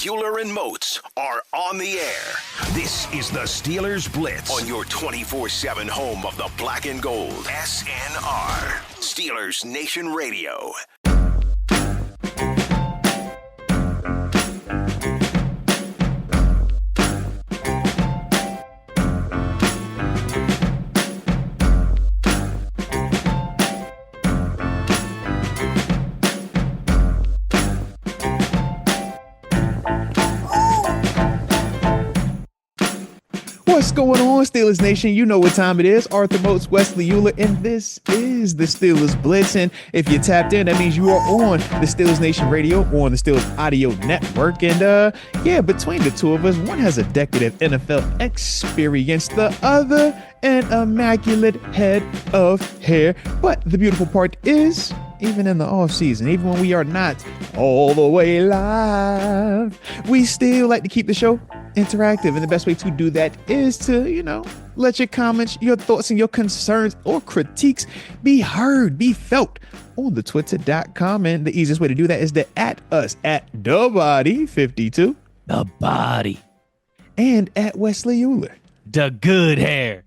Uhler and Moats are on the air. This is the Steelers Blitz on your 24/7 home of the black and gold. SNR, Steelers Nation Radio. What's going on, Steelers Nation? You know what time it is. Arthur Moats, Wesley Uhler, and this is the Steelers Blitz. And if you tapped in, that means you are on the Steelers Nation Radio on the Steelers Audio Network. And between the two of us, one has a decade of NFL experience, the other an immaculate head of hair. But the beautiful part is, even in the off season, even when we are not all the way live, we still like to keep the show interactive. And the best way to do that is to, let your comments, your thoughts, and your concerns or critiques be heard, be felt on the twitter.com. And the easiest way to do that is to at us at TheBody52. The Body. And at Wesley Uhler. The Good Hair.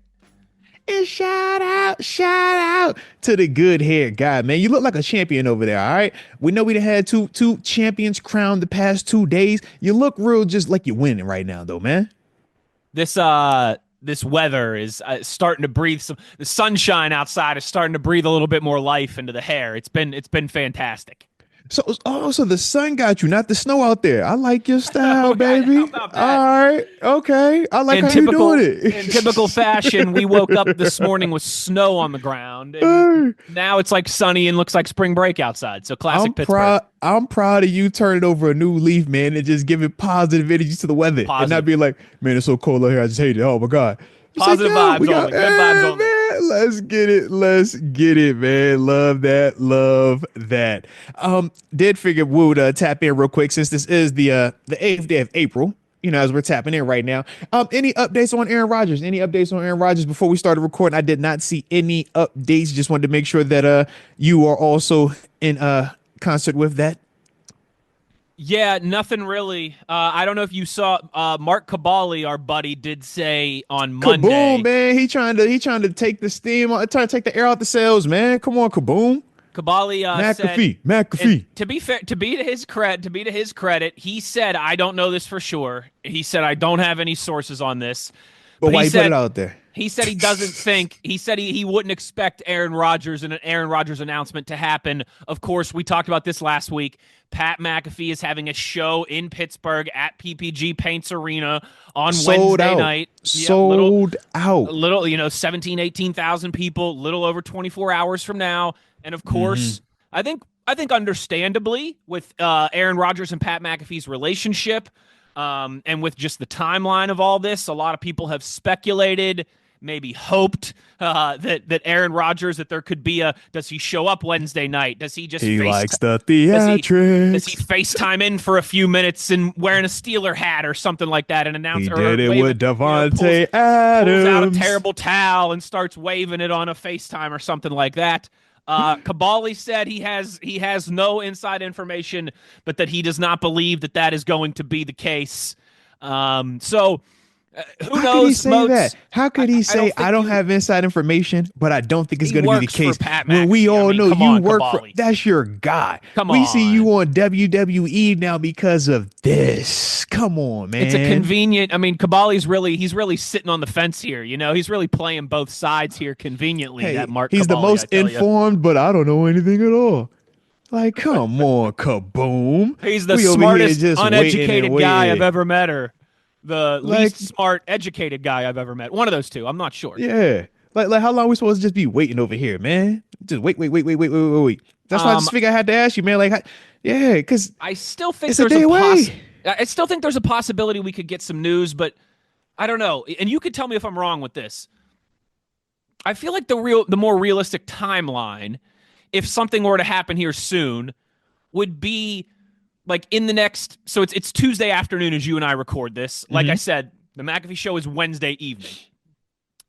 And shout out to the good hair guy, man. You look like a champion over there, all right? We know we done had two champions crowned the past 2 days. You look real just like you're winning right now, though, man. This weather is starting to breathe the sunshine outside is starting to breathe a little bit more life into the hair. It's been fantastic. So the sun got you, not the snow out there. I like your style, baby. How about that? All right, okay. I like how you doing it. In typical fashion, we woke up this morning with snow on the ground, and now it's like sunny and looks like spring break outside. So classic Pittsburgh. I'm proud of you turning over a new leaf, man, and just giving positive energy to the weather. And not be like, man, it's so cold out here, I just hate it. Oh, my God. Positive vibes only. Good vibes only. Man, let's get it, man. Love that. Did figure would tap in real quick since this is the 8th day of April. As we're tapping in right now. Any updates on Aaron Rodgers? Before we started recording? I did not see any updates. Just wanted to make sure that you are also in concert with that. Yeah, nothing really. I don't know if you saw Mark Cabali, our buddy, did say on Monday. Kaboom, man! He trying to take the steam, trying to take the air out the sails, man. Come on, Kaboom. Cabali McAfee. Said, to be fair, to be to his credit, he said, "I don't know this for sure." He said, "I don't have any sources on this." But why he put it out there? He said he doesn't think. He said he wouldn't expect Aaron Rodgers and an Aaron Rodgers announcement to happen. Of course, we talked about this last week. Pat McAfee is having a show in Pittsburgh at PPG Paints Arena on Wednesday night. Sold out. 18,000 people, little over 24 hours from now. And of course, I think understandably with Aaron Rodgers and Pat McAfee's relationship, and with just the timeline of all this, a lot of people have speculated, maybe hoped that Aaron Rodgers, that there could be does he show up Wednesday night? Does he just likes the theatrics? Does he FaceTime in for a few minutes and wearing a Steeler hat or something like that and announce? He did it with Devontae Adams. Pulls out a terrible towel and starts waving it on a FaceTime or something like that. Cabali said he has no inside information, but that he does not believe that is going to be the case. Who knows? Could he say that? How could he say I don't have inside information, but I don't think it's going to be the case? When we all know you work for, that's your guy. We see you on WWE now because of this. Come on, man. It's a convenient. Cabali's really sitting on the fence here. He's really playing both sides here conveniently. Hey, that Mark he's Cabali, the most informed, but I don't know anything at all. Like, come on, Kaboom. He's the smartest, uneducated guy I've ever met, or the least smart, educated guy I've ever met. One of those two. I'm not sure. Yeah. Like how long are we supposed to just be waiting over here, man? Just wait. That's why I just figured I had to ask you, man. Because I still think there's a possibility we could get some news, but I don't know. And you could tell me if I'm wrong with this. I feel like the more realistic timeline, if something were to happen here soon, would be like in the next. So it's Tuesday afternoon as you and I record this. Like I said, the McAfee show is Wednesday evening.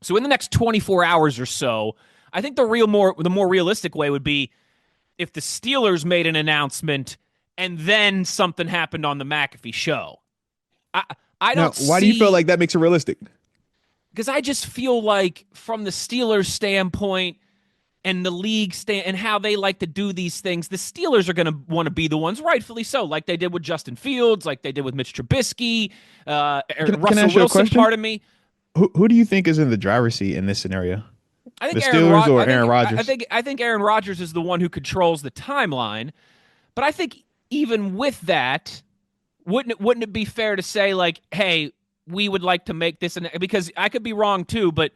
So in the next 24 hours or so, I think the more realistic way would be if the Steelers made an announcement and then something happened on the McAfee show. I don't Now, why do you feel like that makes it realistic? Because I just feel like from the Steelers' standpoint and the league and how they like to do these things, the Steelers are going to want to be the ones, rightfully so, like they did with Justin Fields, like they did with Mitch Trubisky, Russell Wilson, pardon me. Who do you think is in the driver's seat in this scenario? I think the Steelers or Aaron Rodgers? I think Aaron Rodgers is the one who controls the timeline. But I think even with that, wouldn't it be fair to say, like, hey, we would like to make this, because I could be wrong too, but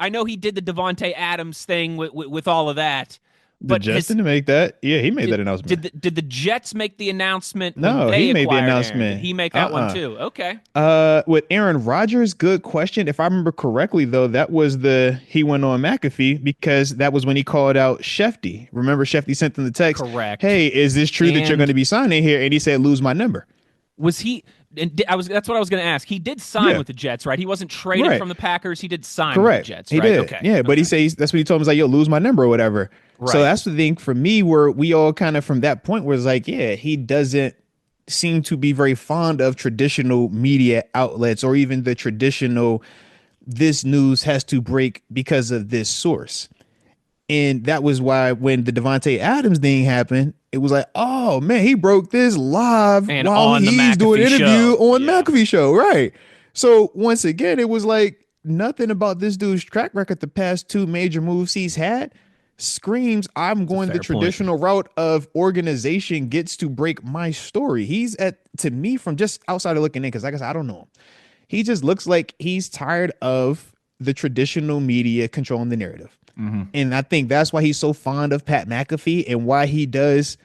I know he did the Devontae Adams thing with all of that. The Jets didn't make that. Yeah, he made that announcement. Did the Jets make the announcement? No, he made the announcement. Did he make that one too? Okay. With Aaron Rodgers, good question. If I remember correctly, though, that was he went on McAfee because that was when he called out Shefty. Remember, Shefty sent him the text. Correct. Hey, is this true that you're going to be signing here? And he said, lose my number. Was he? And that's what I was going to ask. He did sign with the Jets, right? He wasn't traded from the Packers. He did sign with the Jets, right? He did. Okay. Yeah, but he says that's what he told him. He's like, yo, lose my number or whatever. Right. So that's the thing for me where we all kind of from that point was like, yeah, he doesn't seem to be very fond of traditional media outlets or even the traditional this news has to break because of this source. And that was why when the Devontae Adams thing happened, it was like, oh, man, he broke this live and while he's doing an interview on McAfee show. Right. So once again, it was like nothing about this dude's track record. The past two major moves he's had screams, I'm going the traditional route of organization gets to break my story. He's to me, from just outside of looking in, because like I said, I don't know him. He just looks like he's tired of the traditional media controlling the narrative. Mm-hmm. And I think that's why he's so fond of Pat McAfee and why he does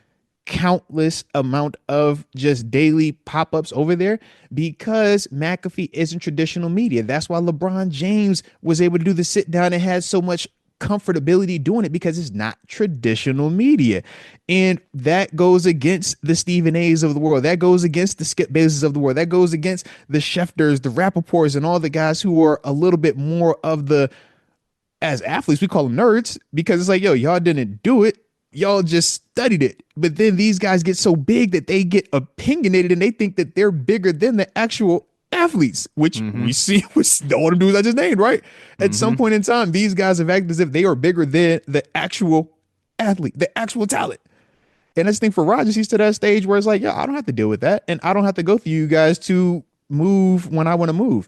countless amount of just daily pop-ups over there, because McAfee isn't traditional media. That's why LeBron James was able to do the sit down and had so much comfortability doing it, because it's not traditional media. And that goes against the Stephen A's of the world. That goes against the Skip Baylesses of the world. That goes against the Schefters, the Rappaports, and all the guys who are a little bit more of the, as athletes, we call them nerds, because it's like, yo, y'all didn't do it. Y'all just studied it. But then these guys get so big that they get opinionated and they think that they're bigger than the actual athletes, which we see with all the dudes I just named, right? At some point in time, these guys have acted as if they are bigger than the actual athlete, the actual talent. And I just think for Rodgers, he's to that stage where it's like, yo, I don't have to deal with that. And I don't have to go through you guys to move when I want to move.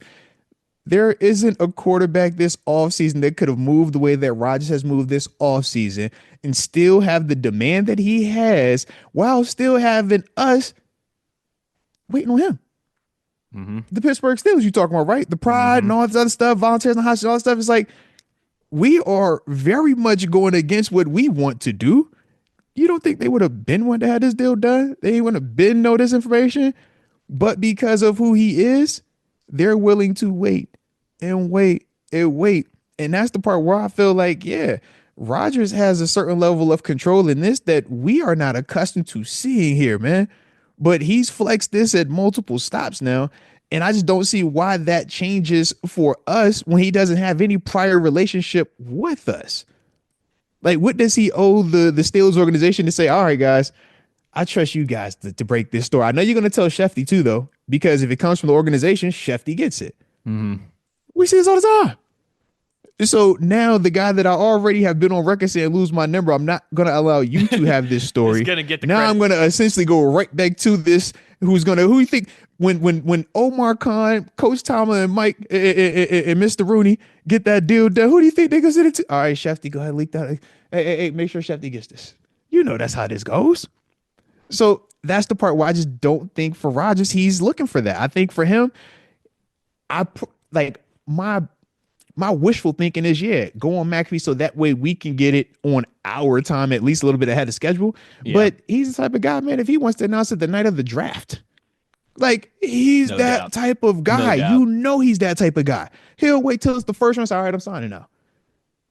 There isn't a quarterback this offseason that could have moved the way that Rodgers has moved this offseason and still have the demand that he has while still having us waiting on him. Mm-hmm. The Pittsburgh Steelers you talking about, right? The pride and all this other stuff, volunteers and hostage, all that stuff. It's like, we are very much going against what we want to do. You don't think they would have been one to have this deal done? They wouldn't have been know this information. But because of who he is, they're willing to wait and wait and wait. And that's the part where I feel like, yeah, Rodgers has a certain level of control in this that we are not accustomed to seeing here, man. But he's flexed this at multiple stops now. And I just don't see why that changes for us when he doesn't have any prior relationship with us. Like, what does he owe the Steelers organization to say, all right, guys, I trust you guys to break this story. I know you're going to tell Shefty too, though, because if it comes from the organization, Shefty gets it. Mm-hmm. We see this all the time. So now the guy that I already have been on record saying lose my number, I'm not going to allow you to have this story. Gonna get the now credit. I'm going to essentially go right back to this. Who you think when Omar Khan, Coach Tomlin, and Mike and Mr. Rooney get that deal done, who do you think they're going to send it to? All right, Shefty, go ahead, leak that. Hey, make sure Shefty gets this. You know that's how this goes. So that's the part where I just don't think for Rodgers, he's looking for that. I think for him, my wishful thinking is, yeah, go on McAfee so that way we can get it on our time, at least a little bit ahead of schedule. Yeah. But he's the type of guy, man, if he wants to announce it the night of the draft, like he's type of guy. You know he's that type of guy. He'll wait till it's the first one. Say, all right, I'm signing now.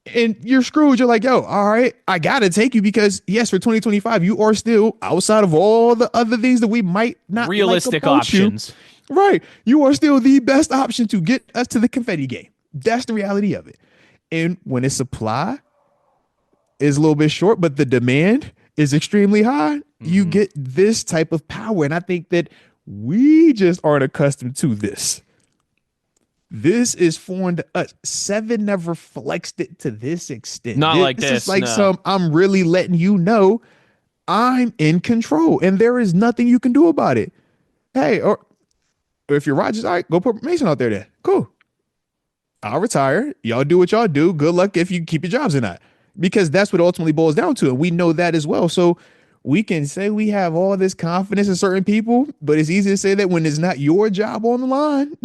And you're screwed. You're like, yo, all right, I got to take you because, yes, for 2025, you are still outside of all the other things that we might not realistic options. Right. You are still the best option to get us to the confetti game. That's the reality of it. And when its supply is a little bit short, but the demand is extremely high, you get this type of power. And I think that we just aren't accustomed to this. This is foreign to us. Seven never flexed it to this extent. Not like this. This is like no. I'm really letting you know I'm in control and there is nothing you can do about it. Hey, or if you're Rodgers, all right, go put Mason out there then. Cool. I'll retire. Y'all do what y'all do. Good luck if you keep your jobs or not. Because that's what it ultimately boils down to. And we know that as well. So we can say we have all this confidence in certain people, but it's easy to say that when it's not your job on the line.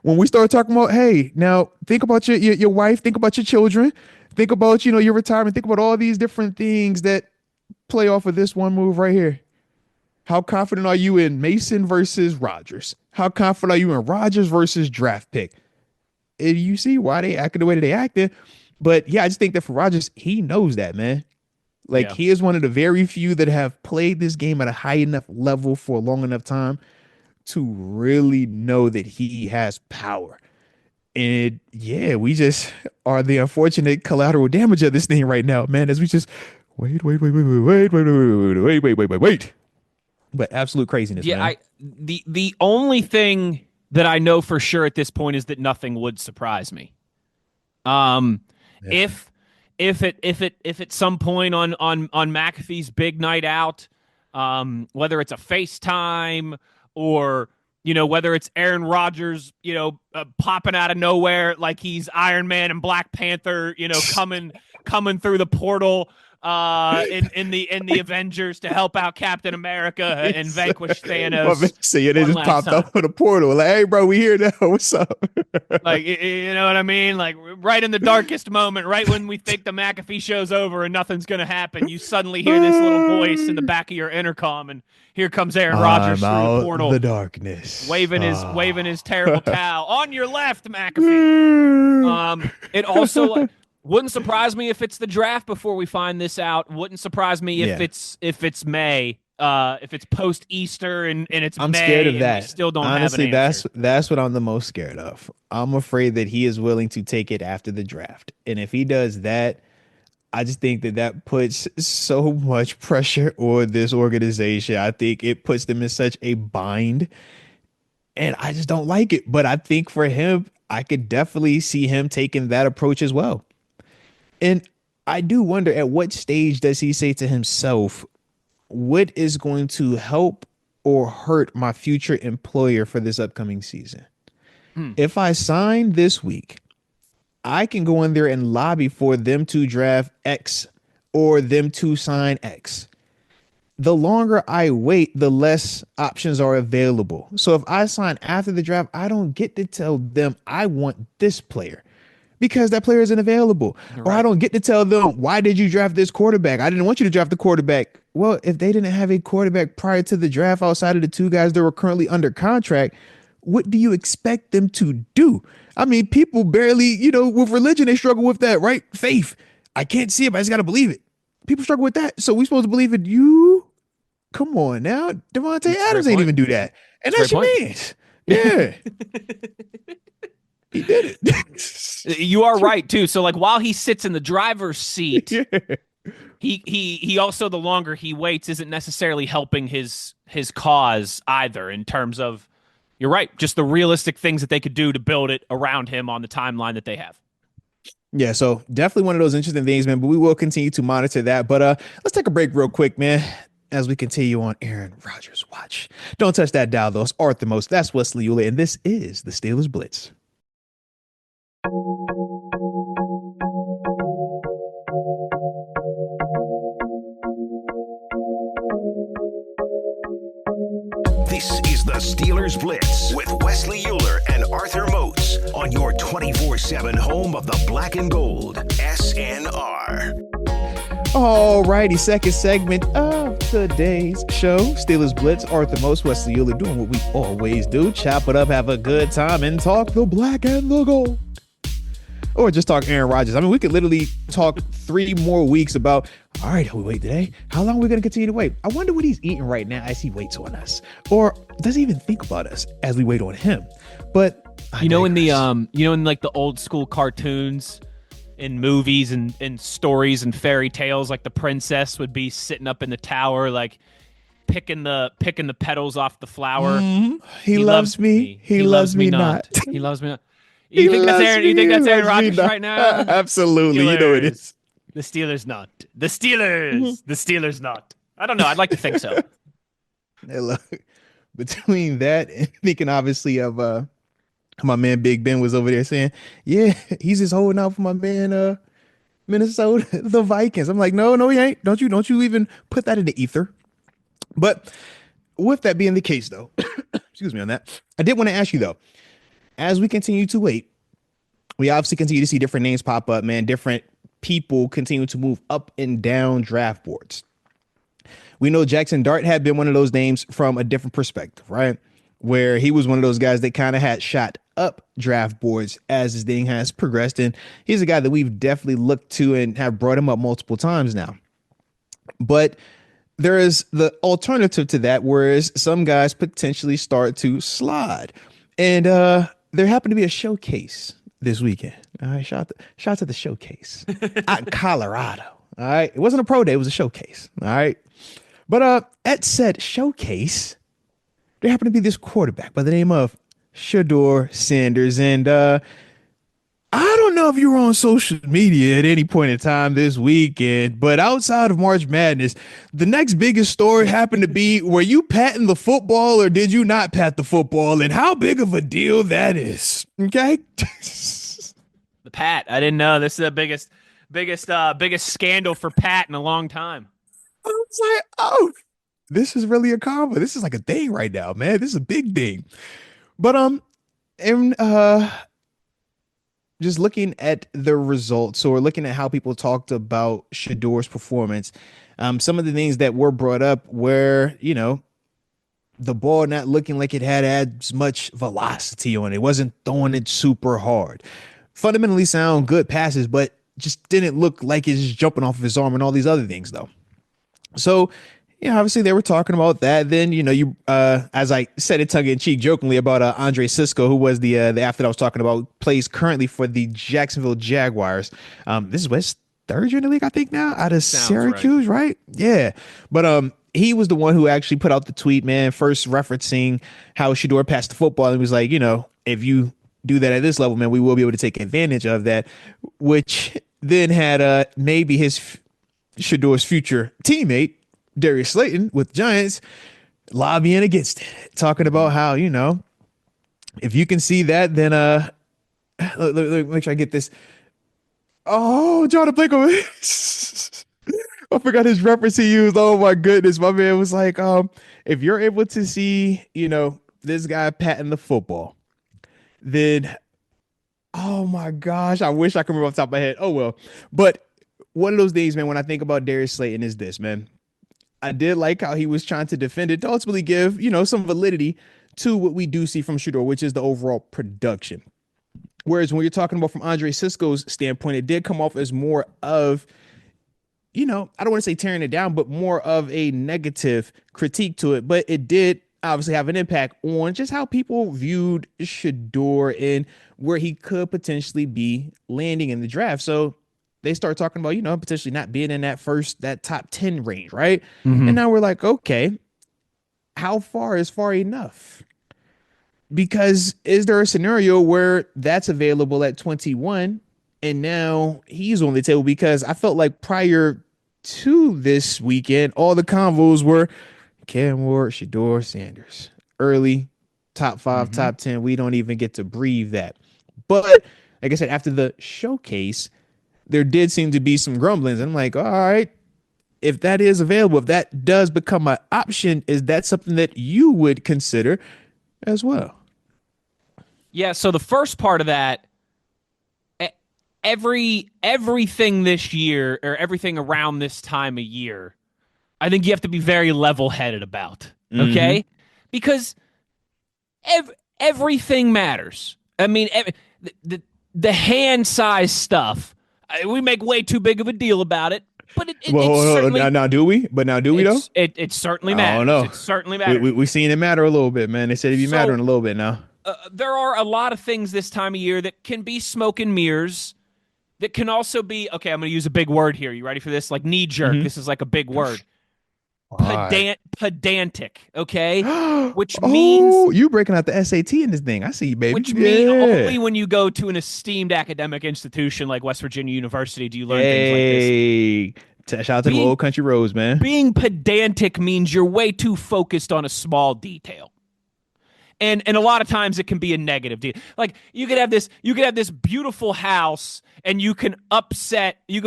When we start talking about, hey, now think about your wife, think about your children, think about, your retirement, think about all these different things that play off of this one move right here. How confident are you in Mason versus Rodgers? How confident are you in Rodgers versus draft pick? And you see why they acted the way that they acted. But yeah, I just think that for Rodgers, he knows that, man. Like, he is one of the very few that have played this game at a high enough level for a long enough time to really know that he has power. And yeah, we just are the unfortunate collateral damage of this thing right now, man, as we just wait. But absolute craziness, man. The only thing that I know for sure at this point is that nothing would surprise me. If at some point on McAfee's big night out, whether it's a FaceTime or whether it's Aaron Rodgers, popping out of nowhere like he's Iron Man and Black Panther, coming through the portal in the Avengers to help out Captain America and vanquish Thanos. See, they just popped up in the portal. Like, hey, bro, we here now. What's up? Like, you know what I mean? Like, right in the darkest moment, right when we think the McAfee show's over and nothing's going to happen, you suddenly hear this little voice in the back of your intercom, and here comes Aaron Rodgers through the portal. The darkness. Waving his terrible towel. On your left, McAfee. It also... wouldn't surprise me if it's the draft before we find this out. Wouldn't surprise me if it's May, if it's post Easter and it's I'm May. Scared of that. We still don't Honestly, have an answer. that's what I'm the most scared of. I'm afraid that he is willing to take it after the draft, and if he does that, I just think that puts so much pressure on this organization. I think it puts them in such a bind, and I just don't like it. But I think for him, I could definitely see him taking that approach as well. And I do wonder, at what stage does he say to himself, what is going to help or hurt my future employer for this upcoming season? If I sign this week, I can go in there and lobby for them to draft X or them to sign X. The longer I wait, the less options are available. So if I sign after the draft, I don't get to tell them I want this player, because that player isn't available. Right. Or I don't get to tell them, why did you draft this quarterback? I didn't want you to draft the quarterback. Well, if they didn't have a quarterback prior to the draft outside of the two guys that were currently under contract, what do you expect them to do? I mean, people barely, with religion, they struggle with that, right? Faith. I can't see it, but I just got to believe it. People struggle with that. So we supposed to believe in you? Come on now. Devontae Adams ain't even do that. And that's your man. Yeah. He did it. You are right too. So like, while he sits in the driver's seat, he also, the longer he waits, isn't necessarily helping his cause either, in terms of, you're right, just the realistic things that they could do to build it around him on the timeline that they have. Yeah, so definitely one of those interesting things, man, but we will continue to monitor that. But let's take a break real quick, man, as we continue on Aaron Rodgers Watch. Don't touch that dial, though. It's Arthur Moats. That's Wesley Uhler, and this is the Steelers Blitz. This is the Steelers Blitz with Wesley Uhler and Arthur Moats on your 24/7 home of the black and gold, SNR. All righty, second segment of today's show, Steelers Blitz. Arthur Moats, Wesley Uhler, doing what we always do. Chop it up, have a good time, and talk the black and the gold. Or just talk Aaron Rodgers. I mean, we could literally talk 3 more weeks about, all right, we wait today. How long are we going to continue to wait? I wonder what he's eating right now as he waits on us. Or does he even think about us as we wait on him? But in like the old school cartoons and movies and stories and fairy tales, like the princess would be sitting up in the tower, like picking the petals off the flower. He loves me. He loves me not. He loves me not. He You think that's loves Aaron? me, You think he that's Aaron loves me Rodgers not. right now? Absolutely. Steelers. You know it is. The Steelers not. The Steelers. The Steelers not. I don't know. I'd like to think so. Hey, look, between that and thinking obviously of my man Big Ben was over there saying, yeah, he's just holding out for my man Minnesota, the Vikings. I'm like, no, he ain't. Don't you even put that in the ether. But with that being the case, though, excuse me on that, I did want to ask you, though, as we continue to wait, we obviously continue to see different names pop up, man. Different people continue to move up and down draft boards. We know Jackson Dart had been one of those names from a different perspective, right? Where he was one of those guys that kind of had shot up draft boards as his thing has progressed. And he's a guy that we've definitely looked to and have brought him up multiple times now. But there is the alternative to that, whereas some guys potentially start to slide. And there happened to be a showcase this weekend. All right, shout out to the showcase out in Colorado. All right, it wasn't a pro day; it was a showcase. All right, but at said showcase, there happened to be this quarterback by the name of Shedeur Sanders, and I don't know if you were on social media at any point in time this weekend, but outside of March Madness, the next biggest story happened to be, were you patting the football or did you not pat the football, and how big of a deal that is? Okay. The Pat. I didn't know. This is the biggest scandal for Pat in a long time. I was like, oh, this is really a combo. This is like a thing right now, man. This is a big thing. But just looking at the results or looking at how people talked about Shedeur's performance, some of the things that were brought up were, the ball not looking like it had as much velocity on it. It wasn't throwing it super hard. Fundamentally sound good passes, but just didn't look like it's jumping off of his arm and all these other things, though. So, obviously they were talking about that. Then, as I said it tongue in cheek jokingly about Andre Sisco, who was the athlete I was talking about, plays currently for the Jacksonville Jaguars. This is his third year in the league, I think now, out of Syracuse, right? Yeah. But he was the one who actually put out the tweet, man, first referencing how Shedeur passed the football and was like, if you do that at this level, man, we will be able to take advantage of that, which then had maybe Shedeur's future teammate, Darius Slayton with Giants, lobbying against it, talking about how, if you can see that, then let me make sure I get this. Oh, John Blanco. I forgot his reference he used. Oh my goodness. My man was like, if you're able to see, this guy patting the football, then, oh my gosh, I wish I could remember off the top of my head. Oh well. But one of those days, man, when I think about Darius Slayton is this, man. I did like how he was trying to defend it to ultimately give, some validity to what we do see from Shedeur, which is the overall production. Whereas when you're talking about from Andre Sisco's standpoint, it did come off as more of, I don't want to say tearing it down, but more of a negative critique to it. But it did obviously have an impact on just how people viewed Shedeur and where he could potentially be landing in the draft. So they start talking about, potentially not being in that top 10 range, right? Mm-hmm. And now we're like, okay, how far is far enough? Because is there a scenario where that's available at 21 and now he's on the table? Because I felt like prior to this weekend, all the convos were Cam Ward, Shedeur Sanders, early top 5, top 10. We don't even get to breathe that. But like I said, after the showcase, there did seem to be some grumblings. I'm like, all right, if that is available, if that does become an option, is that something that you would consider as well? Yeah. So the first part of that, everything this year or everything around this time of year, I think you have to be very level-headed about. Okay, because everything matters. I mean, the hand size stuff. We make way too big of a deal about it, but it certainly. Now do we? But now do we though? It certainly matters. I don't know. It certainly matters. We've seen it matter a little bit, man. They said it'd be mattering a little bit now. There are a lot of things this time of year that can be smoke and mirrors. That can also be, okay, I'm going to use a big word here. You ready for this? Like knee jerk. This is like a big word. God. Pedantic, okay? Which Oh, means you breaking out the SAT in this thing. I see you, baby. which Yeah. mean only when you go to an esteemed academic institution like West Virginia University do you learn things like this. Hey. Shout out to the Being old country roads, man. being pedantic means you're way too focused on a small detail. And a lot of times it can be a negative deal. Like you could have this beautiful house and you could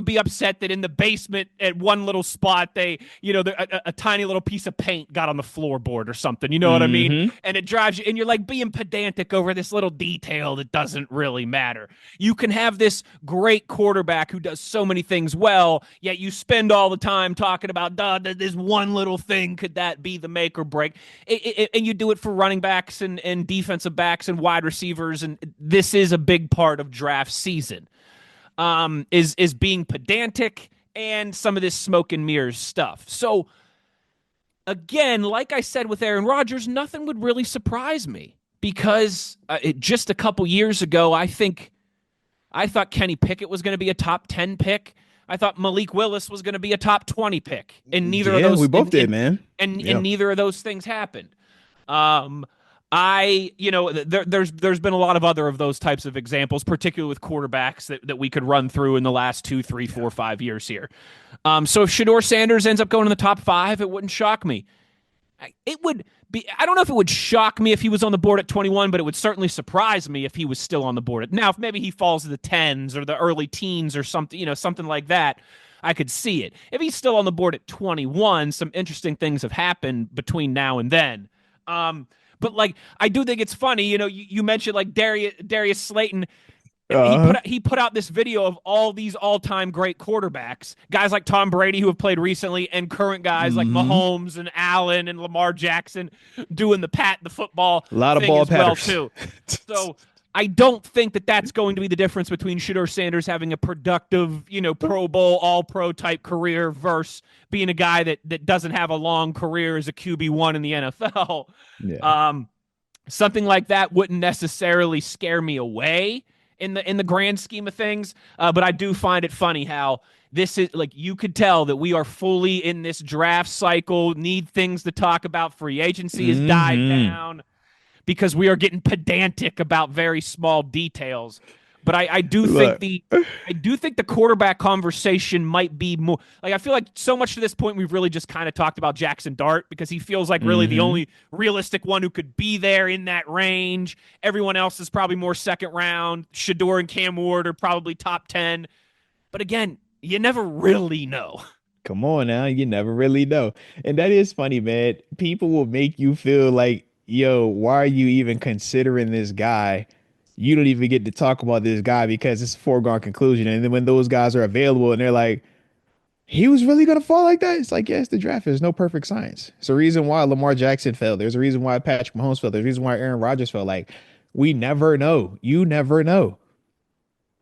be upset that in the basement at one little spot a tiny little piece of paint got on the floorboard or something. You know what I mean? And it drives you, and you're like being pedantic over this little detail that doesn't really matter. You can have this great quarterback who does so many things well, yet you spend all the time talking about this one little thing. Could that be the make or break? And you do it for running backs and defensive backs and wide receivers, and this is a big part of draft season. Is being pedantic and some of this smoke and mirrors stuff. So again, like I said with Aaron Rodgers, nothing would really surprise me because just a couple years ago, I thought Kenny Pickett was going to be a top 10 pick. I thought Malik Willis was going to be a top 20 pick, and neither of those we both did, man. And neither of those things happened. There's been a lot of other of those types of examples, particularly with quarterbacks that we could run through in the last 2, 3, 4, 5 years here. So if Shedeur Sanders ends up going in the top 5, it wouldn't shock me. I don't know if it would shock me if he was on the board at 21, but it would certainly surprise me if he was still on the board. Now, if maybe he falls to the 10s or the early teens or something, something like that, I could see it. If he's still on the board at 21, some interesting things have happened between now and then. But like, I do think it's funny. You mentioned like Darius Slayton. He put out this video of all these all-time great quarterbacks, guys like Tom Brady who have played recently, and current guys like Mahomes and Allen and Lamar Jackson doing the football. A lot of ball patterns too. So I don't think that that's going to be the difference between Shedeur Sanders having a productive, Pro Bowl, All-Pro type career versus being a guy that doesn't have a long career as a QB1 in the NFL. Yeah. Something like that wouldn't necessarily scare me away in the grand scheme of things. But I do find it funny how this is like, you could tell that we are fully in this draft cycle, need things to talk about. Free agency has died down because we are getting pedantic about very small details. But I do think the quarterback conversation might be more like, I feel like so much to this point we've really just kind of talked about Jackson Dart because he feels like really the only realistic one who could be there in that range. Everyone else is probably more second round. Shedeur and Cam Ward are probably top 10. But again, you never really know. Come on now, you never really know. And that is funny, man. People will make you feel like, yo, why are you even considering this guy? You don't even get to talk about this guy because it's a foregone conclusion. And then when those guys are available and they're like, he was really going to fall like that? It's like, yes, the draft is no perfect science. It's a reason why Lamar Jackson fell. There's a reason why Patrick Mahomes fell. There's a reason why Aaron Rodgers fell. Like, we never know. You never know.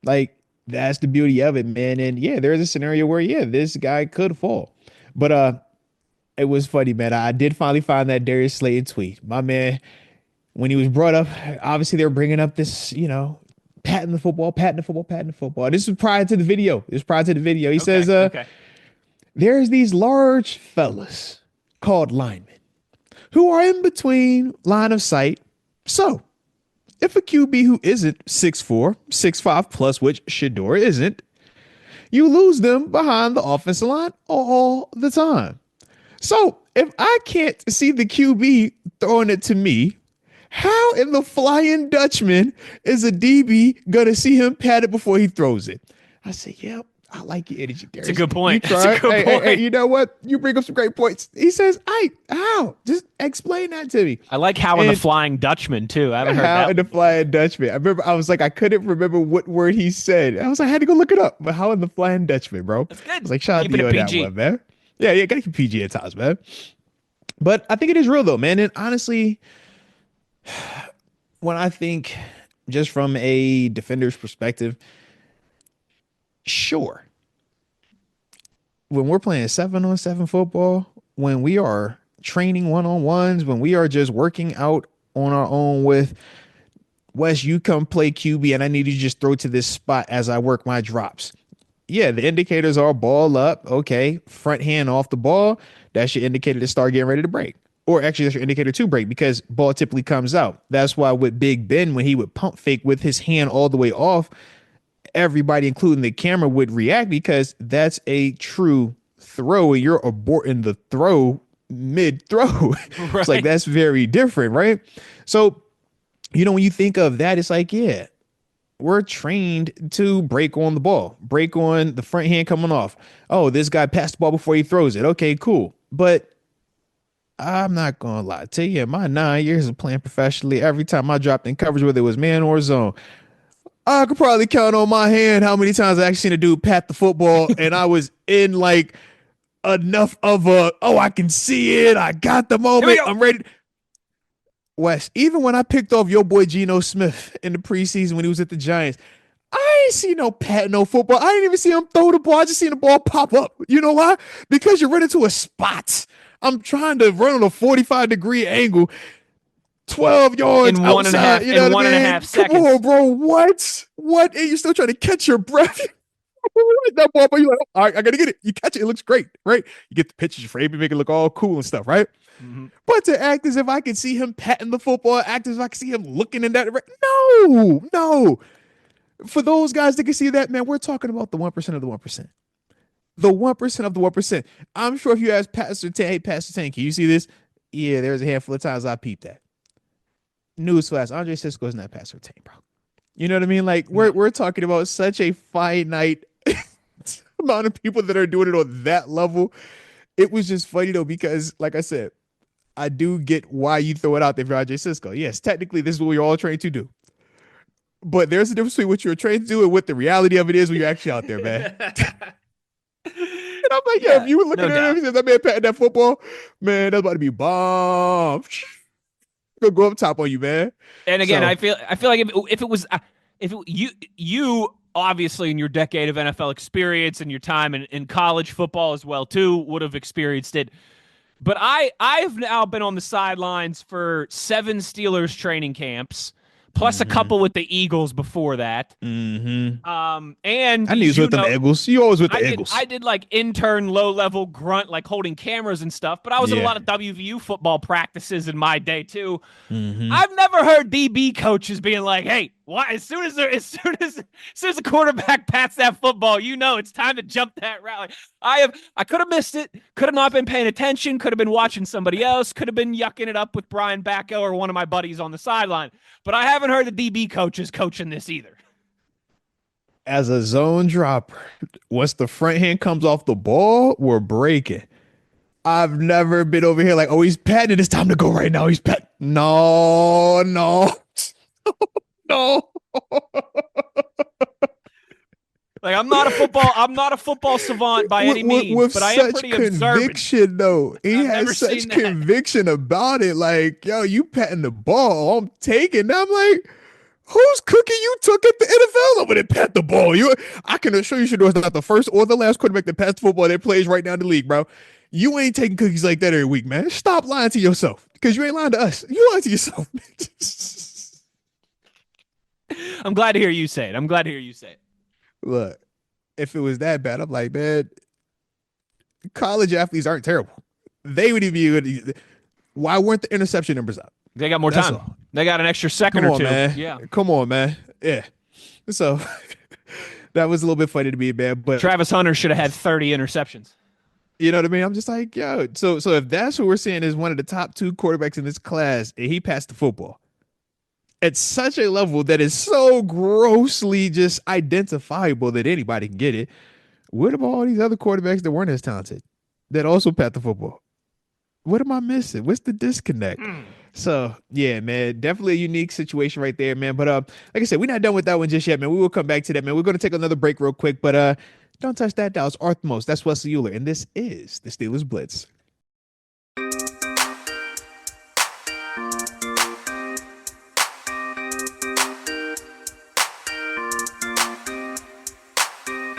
Like, that's the beauty of it, man. And yeah, there is a scenario where, this guy could fall. But it was funny, man. I did finally find that Darius Slayton tweet. My man, when he was brought up, obviously they were bringing up this, patting the football. This was prior to the video. He says, there's these large fellas called linemen who are in between line of sight. So if a QB who isn't 6'4", 6'5 plus, which Shedeur isn't, you lose them behind the offensive line all the time. So if I can't see the QB throwing it to me, how in the Flying Dutchman is a DB gonna see him pat it before he throws it? I said, yep, I like your energy, Darius. It's a good point. Hey, you know what? You bring up some great points. He says, how? Just explain that to me. I like how in the Flying Dutchman, too. I haven't heard that. How in the Flying Dutchman. I remember, I was like, I couldn't remember what word he said. I was like, I had to go look it up. But how in the Flying Dutchman, bro? That's good. I was like, shout out to you on that one, man. Yeah, gotta keep PG at times, man. But I think it is real, though, man. And honestly, when I think just from a defender's perspective, sure. When we're playing 7-on-7 football, when we are training one-on-ones, when we are just working out on our own with Wes, you come play QB and I need you to just throw to this spot as I work my drops. yeah, the indicators are ball up. Okay, front hand off the ball. That's your indicator to start getting ready to break. Or actually, that's your indicator to break because ball typically comes out. That's why with Big Ben, when he would pump fake with his hand all the way off, everybody, including the camera, would react because that's a true throw and you're aborting the throw mid-throw. It's like, that's very different, right? So, when you think of that, it's like, yeah, we're trained to break on the ball, break on the front hand coming off. Oh, this guy passed the ball before he throws it. Okay, cool. But I'm not going to lie to you. In my 9 years of playing professionally, every time I dropped in coverage, whether it was man or zone, I could probably count on my hand how many times I actually seen a dude pat the football and I was in like enough of I can see it. I got the moment. I'm ready. Wes, even when I picked off your boy Geno Smith in the preseason when he was at the Giants, I ain't see no pat, no football. I didn't even see him throw the ball. I just seen the ball pop up. You know why? Because you're running to a spot. I'm trying to run on a 45-degree angle, 12 yards in outside. One and a half, you know in what I mean? 1.5 seconds. Come on, bro. What? And you're still trying to catch your breath. That ball, but you're like, all right, I gotta get it. You catch it. It looks great, right? You get the pictures, you frame it, make it look all cool and stuff, right? Mm-hmm. But to act as if I could see him patting the football, act as if I could see him looking in that direction. No. For those guys that can see that, man, we're talking about the 1% of the 1%. The 1% of the 1%. I'm sure if you ask Pastor Tan, hey, Pastor Tan, can you see this? Yeah, there's a handful of times I peeped that. Newsflash, Andre Sisco's not Pastor Tan, bro. You know what I mean? Like, we're talking about such a finite amount of people that are doing it on that level. It was just funny, though, because, like I said, I do get why you throw it out there for Andre Sisco. Yes, technically, this is what we're all trained to do. But there's a difference between what you're trained to do and what the reality of it is when you're actually out there, man. And I'm like, if you were looking at him, that man patting that football, man, that's about to be bomb. Gonna go up top on you, man. And again, I feel like if it was you obviously in your decade of NFL experience and your time in college football as well too would have experienced it. But I've now been on the sidelines for 7 Steelers training camps, plus a couple with the Eagles before that. And I knew you with them Eagles. You always with the Eagles. I did like intern low-level grunt, like holding cameras and stuff, but I was at a lot of WVU football practices in my day too. I've never heard DB coaches being like, hey, why? As soon as the quarterback pats that football, it's time to jump that route. Like, I could have missed it, could have not been paying attention, could have been watching somebody else, could have been yucking it up with Brian Backo or one of my buddies on the sideline. But I haven't heard the DB coaches coaching this either. As a zone dropper, once the front hand comes off the ball, we're breaking. I've never been over here like, oh, he's patting. It's time to go right now. He's patting. No. Like I'm not a football savant by any means, but I am pretty observant. Conviction, though. He has such conviction about it. Like, yo, you patting the ball, I'm taking. I'm like, whose cookie you took at the NFL over there pat the ball? I can assure you, Shador's not the first or the last quarterback that passed the football that plays right now in the league, bro. You ain't taking cookies like that every week, man. Stop lying to yourself because you ain't lying to us. You lying to yourself. I'm glad to hear you say it. Look, if it was that bad, I'm like, man, college athletes aren't terrible. They would even be good. Why weren't the interception numbers up? They got more time. They got an extra second or two. Man. Yeah. Come on, man. Yeah. So that was a little bit funny to me, man. But Travis Hunter should have had 30 interceptions. You know what I mean? I'm just like, yo. So if that's what we're seeing is one of the top 2 quarterbacks in this class, and he passed the football at such a level that is so grossly just identifiable that anybody can get it. What about all these other quarterbacks that weren't as talented that also pat the football? What am I missing? What's the disconnect? So, yeah, man, definitely a unique situation right there, man. But like I said, we're not done with that one just yet, man. We will come back to that, man. We're going to take another break real quick, but don't touch that dial. It's Arthmos. That's Wesley Uhler, and this is the Steelers Blitz.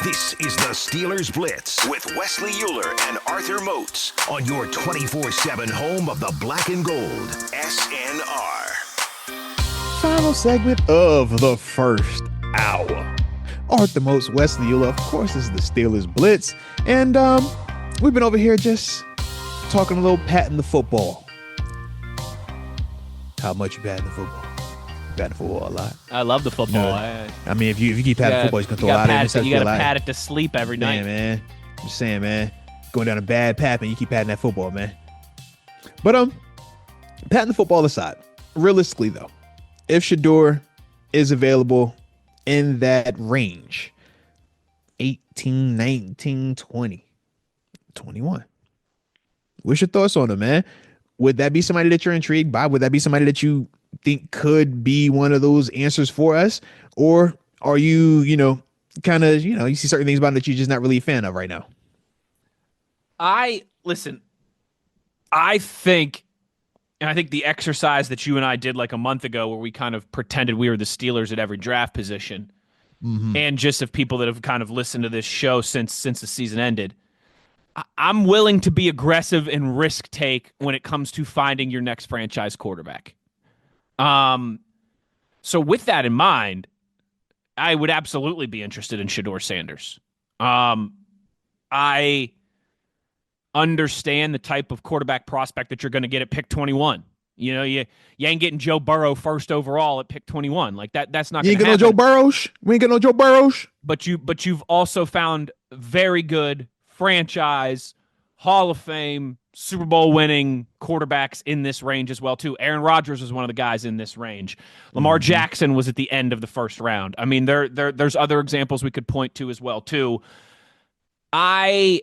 This is the Steelers Blitz with Wesley Uhler and Arthur Moats on your 24/7 home of the black and gold, SNR. Final segment of the first hour Arthur Moats, Wesley Uhler. Of course, this is the Steelers Blitz. And we've been over here just talking a little patting the football. How much you patting the football? You patting the football a lot. I love the football. I mean, if you keep patting the football, you're going to throw a lot of interceptions. You got to pat it to sleep every night. Man. I'm just saying, man. Going down a bad path, and you keep patting that football, man. But patting the football aside, realistically, though, if Shedeur is available in that range, 18, 19, 20, 21, what's your thoughts on him, man? Would that be somebody that you're intrigued by? Would that be somebody that you think could be one of those answers for us? Or are you, kind of, you see certain things about him that you're just not really a fan of right now? I think the exercise that you and I did like a month ago where we kind of pretended we were the Steelers at every draft position, and just of people that have kind of listened to this show since the season ended, I'm willing to be aggressive and risk take when it comes to finding your next franchise quarterback. So with that in mind, I would absolutely be interested in Shedeur Sanders. I understand the type of quarterback prospect that you're going to get at pick 21. You ain't getting Joe Burrow first overall at pick 21. Like that's not going to happen. You ain't getting no Joe Burrows. We ain't getting no Joe Burrows. But you've also found very good franchise, Hall of Fame, Super Bowl winning quarterbacks in this range as well too. Aaron Rodgers was one of the guys in this range. Lamar Jackson was at the end of the first round. I mean, there's other examples we could point to as well too. I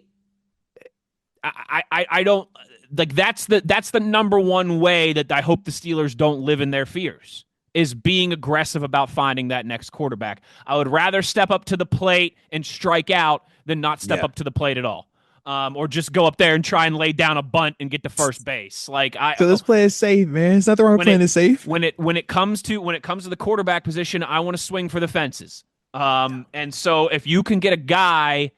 don't like that's the number one way that I hope the Steelers don't live in their fears, is being aggressive about finding that next quarterback. I would rather step up to the plate and strike out than not step up to the plate at all. Or just go up there and try and lay down a bunt and get to first base. So let's play it safe, man. It's not the wrong playing it safe. When it comes to the quarterback position, I want to swing for the fences. And so if you can get a guy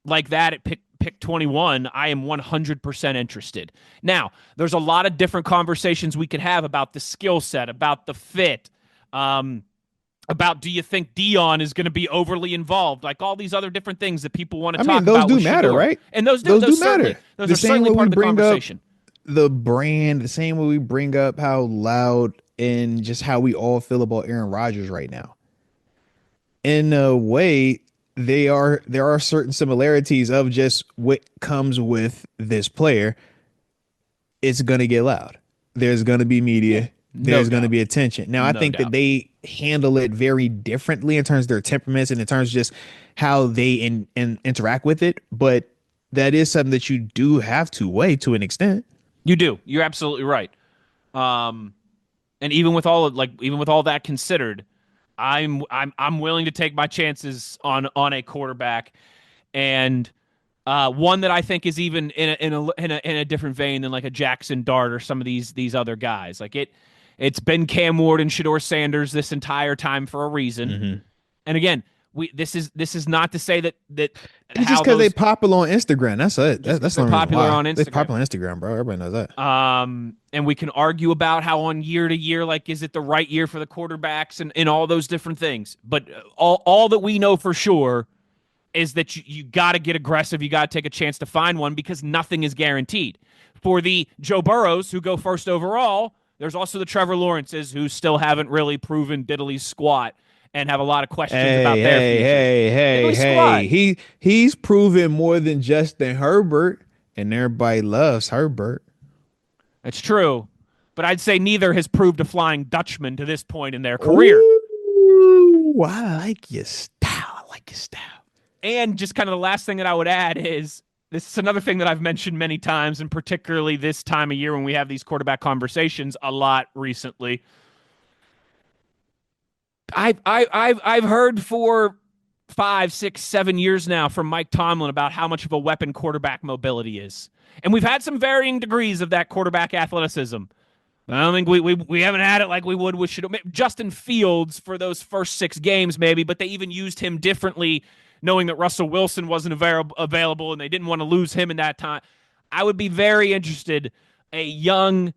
like that at pick 21, I am 100% interested. Now, there's a lot of different conversations we could have about the skill set, about the fit, about do you think Dion is going to be overly involved, like all these other different things that people want to talk about. Those do matter, right? And those do matter. Those are certainly part of the conversation. The brand, the same way we bring up how loud and just how we all feel about Aaron Rodgers right now. In a way, there are certain similarities of just what comes with this player. It's going to get loud. There's going to be media. There's going to be attention. Now, I think that they handle it very differently in terms of their temperaments and in terms of just how they interact with it. But that is something that you do have to weigh to an extent. You do. You're absolutely right. And even with all that considered, I'm willing to take my chances on a quarterback, and one that I think is even in a different vein than like a Jackson Dart or some of these other guys. Like it's been Cam Ward and Shedeur Sanders this entire time for a reason. And again, this is not to say that it's just because they popular on Instagram. That's it. That's not popular on Instagram. They're popular on Instagram, bro. Everybody knows that. And we can argue about how on year to year, like, is it the right year for the quarterbacks and all those different things. But all that we know for sure is that you got to get aggressive. You got to take a chance to find one because nothing is guaranteed. For the Joe Burrows who go first overall, there's also the Trevor Lawrences who still haven't really proven diddly squat and have a lot of questions about their future. He's proven more than Justin Herbert, and everybody loves Herbert. It's true, but I'd say neither has proved a Flying Dutchman to this point in their career. Ooh, I like your style. And just kind of the last thing that I would add is, this is another thing that I've mentioned many times, and particularly this time of year when we have these quarterback conversations a lot recently. I've heard for 5, 6, 7 years now from Mike Tomlin about how much of a weapon quarterback mobility is. And we've had some varying degrees of that quarterback athleticism. I don't think we haven't had it like we would with Justin Fields for those first 6 games maybe, but they even used him differently knowing that Russell Wilson wasn't available and they didn't want to lose him in that time. I would be very interested. A young,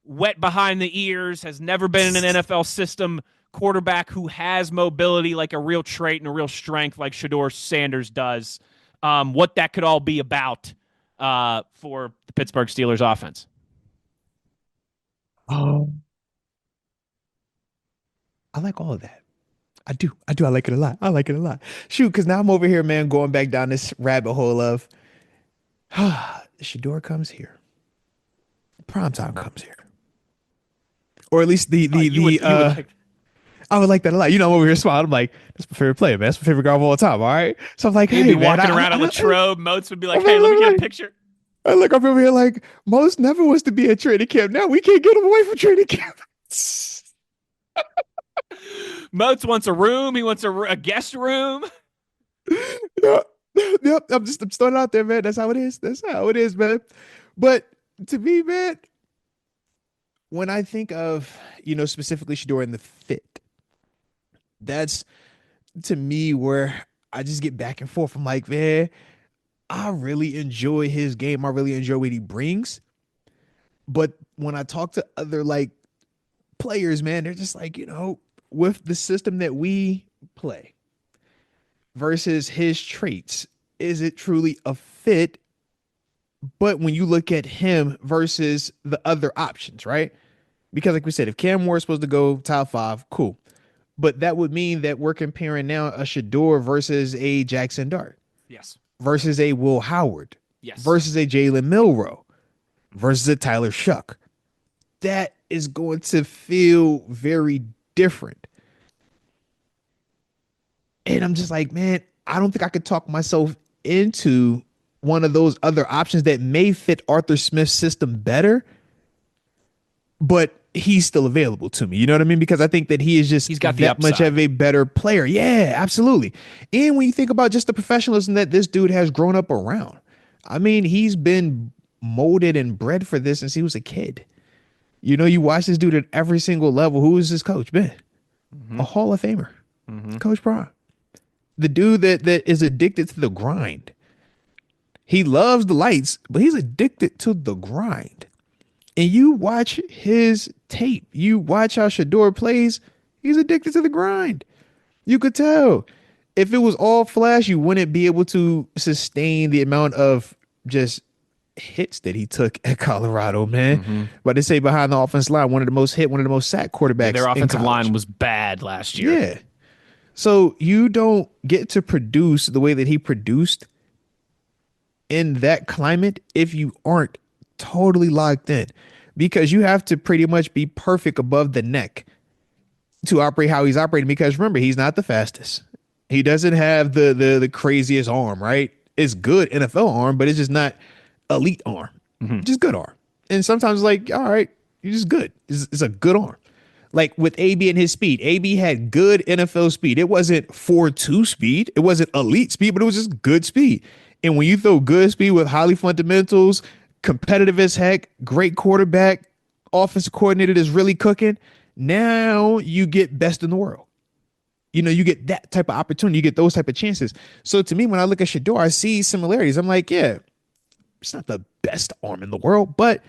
wet behind the ears, has never been in an NFL system quarterback who has mobility, like a real trait and a real strength, like Shedeur Sanders does, what that could all be about for the Pittsburgh Steelers offense. Oh, I like all of that. I do. I like it a lot. I like it a lot. Shoot, because now I'm over here, man, going back down this rabbit hole of Shador comes here. Primetime comes here. Or at least You would like. I would like that a lot. I'm over here smiling. I'm like, that's my favorite player, man. That's my favorite guy of all time. All right. So I'm like, He'd hey, be man, walking around in Latrobe. Moats would be like, hey, man, let me get a like, picture. I look up over here like, Most never wants to be at training camp. Now we can't get him away from training camp. Moats wants a room. He wants a guest room. Yep. Yep. I'm starting out there, man. That's how it is. That's how it is, man. But to me, man, when I think of, specifically Shador and the fit, that's to me where I just get back and forth. I'm like, man, I really enjoy his game. I really enjoy what he brings. But when I talk to other like players, man, they're just like, with the system that we play versus his traits, is it truly a fit? But when you look at him versus the other options, right? Because like we said, if Cam Moore is supposed to go top 5, cool. But that would mean that we're comparing now a Shador versus a Jackson Dart. Yes. Versus a Will Howard. Yes. Versus a Jalen Milroe. Versus a Tyler Shuck. That is going to feel very different. And I'm just like, man, I don't think I could talk myself into one of those other options that may fit Arthur Smith's system better, but he's still available to me. You know what I mean? Because I think that he's got that much of a better player. Yeah, absolutely. And when you think about just the professionalism that this dude has grown up around, I mean, he's been molded and bred for this since he was a kid. You watch this dude at every single level. Who is his coach been? A Hall of Famer. Coach Prime. The dude that is addicted to the grind. He loves the lights, but he's addicted to the grind. And you watch his tape. You watch how Shador plays. He's addicted to the grind. You could tell. If it was all flash, you wouldn't be able to sustain the amount of just hits that he took at Colorado, man. But they say behind the offense line, one of the most hit, one of the most sacked quarterbacks. Yeah, their offensive line was bad last year. Yeah. So you don't get to produce the way that he produced in that climate if you aren't totally locked in, because you have to pretty much be perfect above the neck to operate how he's operating. Because remember, he's not the fastest. He doesn't have the craziest arm, right? It's good NFL arm, but it's just not elite arm. Just good arm. And sometimes like, all right, you're just good. It's a good arm. Like with AB and his speed, AB had good NFL speed. It wasn't 4.2 speed. It wasn't elite speed, but it was just good speed. And when you throw good speed with highly fundamentals, competitive as heck, great quarterback, offensive coordinator that's really cooking, now you get best in the world. You get that type of opportunity. You get those type of chances. So to me, when I look at Shador, I see similarities. I'm like, yeah, it's not the best arm in the world, but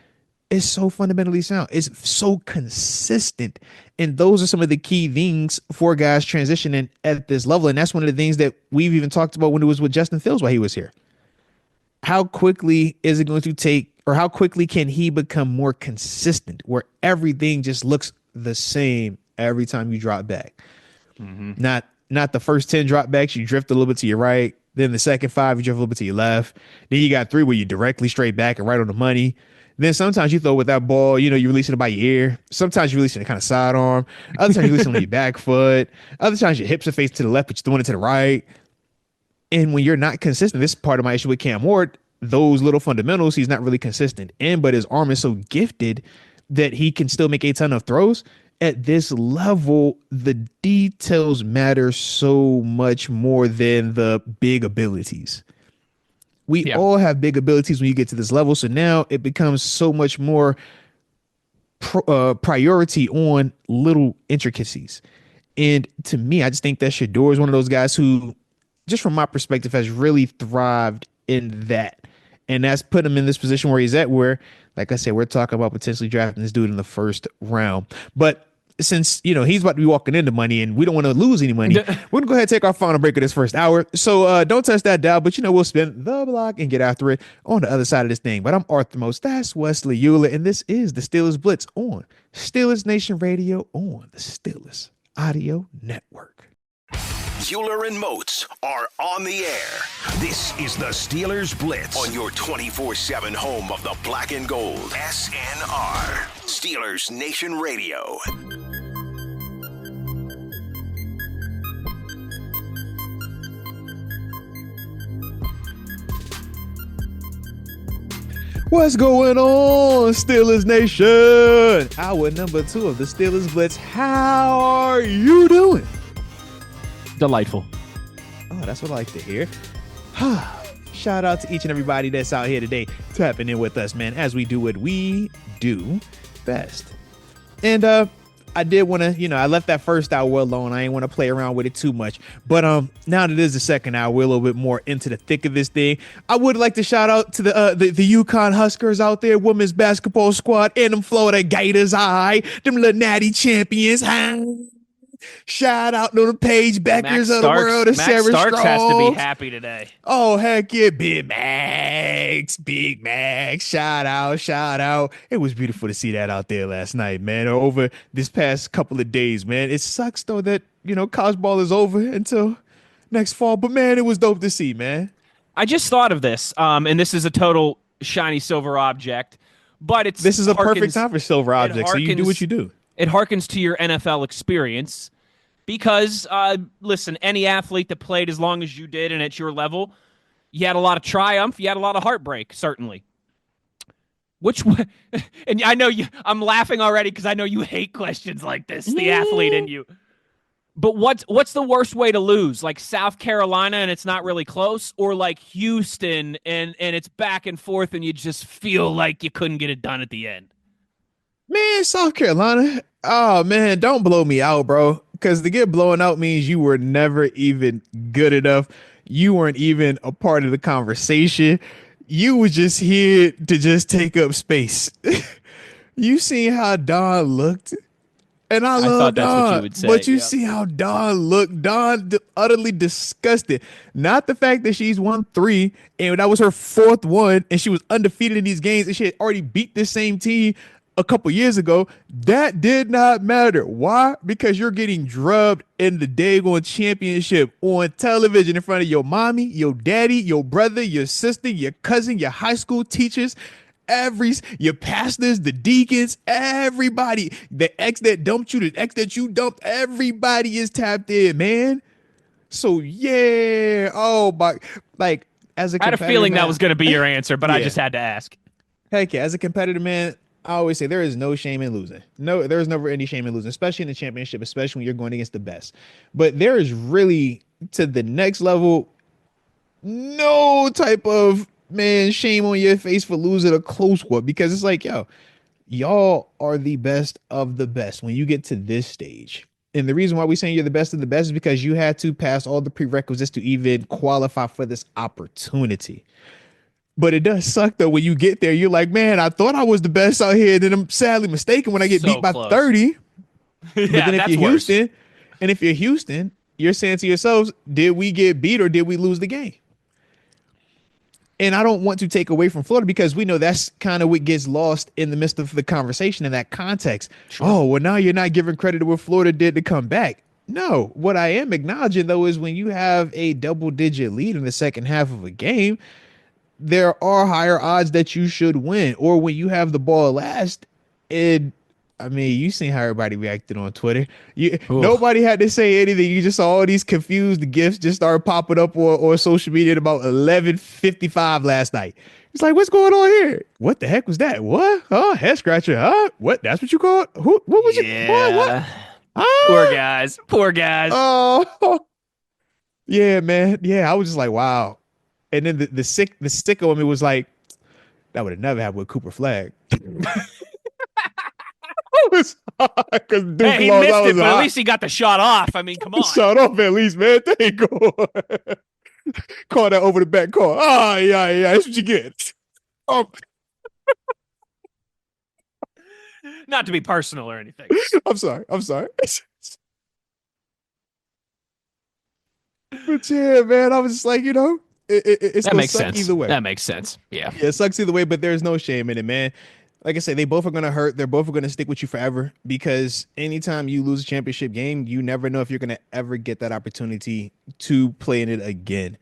it's so fundamentally sound. It's so consistent. And those are some of the key things for guys transitioning at this level. And that's one of the things that we've even talked about when it was with Justin Fields while he was here. How quickly is it going to take, or how quickly can he become more consistent where everything just looks the same every time you drop back? Not the first 10 drop backs, you drift a little bit to your right. Then the second 5, you drift a little bit to your left. Then you got 3 where you directly straight back and right on the money. Then sometimes you throw with that ball, you're releasing it by your ear. Sometimes you're releasing it kind of sidearm. Other times you're releasing it on your back foot. Other times your hips are facing to the left, but you're throwing it to the right. And when you're not consistent, this is part of my issue with Cam Ward. Those little fundamentals, he's not really consistent in, but his arm is so gifted that he can still make a ton of throws. At this level, the details matter so much more than the big abilities. We all have big abilities when you get to this level. So now it becomes so much more priority on little intricacies. And to me, I just think that Shador is one of those guys who, just from my perspective, has really thrived in that. And that's put him in this position where he's at, where, like I said, we're talking about potentially drafting this dude in the first round. But since he's about to be walking into money and we don't want to lose any money, we're gonna go ahead and take our final break of this first hour. So don't touch that dial, but we'll spin the block and get after it on the other side of this thing. But I'm Arthur Moats, that's Wesley Uhler, and this is the Steelers Blitz on Steelers Nation Radio on the Steelers Audio Network. Uhler and Moats are on the air. This is the Steelers Blitz on your 24/7 home of the black and gold. SNR, Steelers Nation Radio. What's going on, Steelers Nation? Hour number 2 of the Steelers Blitz. How are you doing? Delightful. Oh, that's what I like to hear. Shout out to each and everybody that's out here today tapping in with us, man, as we do what we do best. And I did want to, I left that first hour alone. I ain't want to play around with it too much. But now that it is the second hour, we're a little bit more into the thick of this thing. I would like to shout out to the Yukon Huskers out there, women's basketball squad, and them Florida Gators, them little natty champions. Shout out to the Paige Beckers of the world, and Sarah Starks Strong. has to be happy today. Oh, heck yeah, Big Max. Shout out. It was beautiful to see that out there last night, man, or over this past couple of days, man. It sucks, though, that, college ball is over until next fall, but, man, it was dope to see, man. I just thought of this, and this is a total shiny silver object, but this is a perfect time for silver objects, so you do what you do. It harkens to your NFL experience because, listen, any athlete that played as long as you did and at your level, you had a lot of triumph, you had a lot of heartbreak, certainly. Which one? And I know I'm laughing already because I know you hate questions like this, the athlete in you. But what's the worst way to lose? Like South Carolina and it's not really close, or like Houston and it's back and forth and you just feel like you couldn't get it done at the end? Man, South Carolina. Oh, man, don't blow me out, bro. Because to get blown out means you were never even good enough. You weren't even a part of the conversation. You were just here to just take up space. You seen how Don looked? And I love that's Don, what you would say, but you see how Don looked. Don utterly disgusted. Not the fact that she's won 3 and that was her 4th one and she was undefeated in these games and she had already beat the same team a couple years ago. That did not matter. Why? Because you're getting drubbed in the daggone championship on television in front of your mommy, your daddy, your brother, your sister, your cousin, your high school teachers, your pastors, the deacons, everybody, the ex that dumped you, the ex that you dumped, everybody is tapped in, man. So yeah, as a I had a feeling that was going to be your answer, but yeah. I just had to ask. Heck yeah, as a competitor, man, I always say there is no shame in losing. No, there is never any shame in losing, especially in the championship, especially when you're going against the best. But there is really, to the next level, no type of, man, shame on your face for losing a close one, because it's like, y'all are the best of the best when you get to this stage. And the reason why we're saying you're the best of the best is because you had to pass all the prerequisites to even qualify for this opportunity. But it does suck, though, when you get there, you're like, man, I thought I was the best out here. And then I'm sadly mistaken when I get beat by 30. But then if you're Houston, you're saying to yourselves, did we get beat or did we lose the game? And I don't want to take away from Florida because we know that's kind of what gets lost in the midst of the conversation in that context. Sure. Oh, well, now you're not giving credit to what Florida did to come back. No, what I am acknowledging, though, is when you have a double-digit lead in the second half of a game, there are higher odds that you should win. Or when you have the ball last, you seen how everybody reacted on Twitter. Nobody had to say anything. You just saw all these confused gifs just start popping up on social media at about 11:55 last night. It's like, what's going on here? What the heck was that? What? Oh, head scratcher. Huh? What? That's what you call it? What was it? What? Poor guys. Oh, yeah, man. Yeah, I was just like, wow. And then the sicko of me was like, that would have never happened with Cooper Flagg. Because hey, he missed it, but at least he got the shot off. I mean, come on. Shot off at least, man. There you go. Call that over the back call. Oh, yeah. That's what you get. Oh. Not to be personal or anything. I'm sorry. But yeah, man, I was just like, it's That gonna makes suck sense. either way. That makes sense. Yeah. Yeah, it sucks either way, but there's no shame in it, man. Like I said, they both are gonna hurt. They're both gonna stick with you forever because anytime you lose a championship game, you never know if you're gonna ever get that opportunity to play in it again.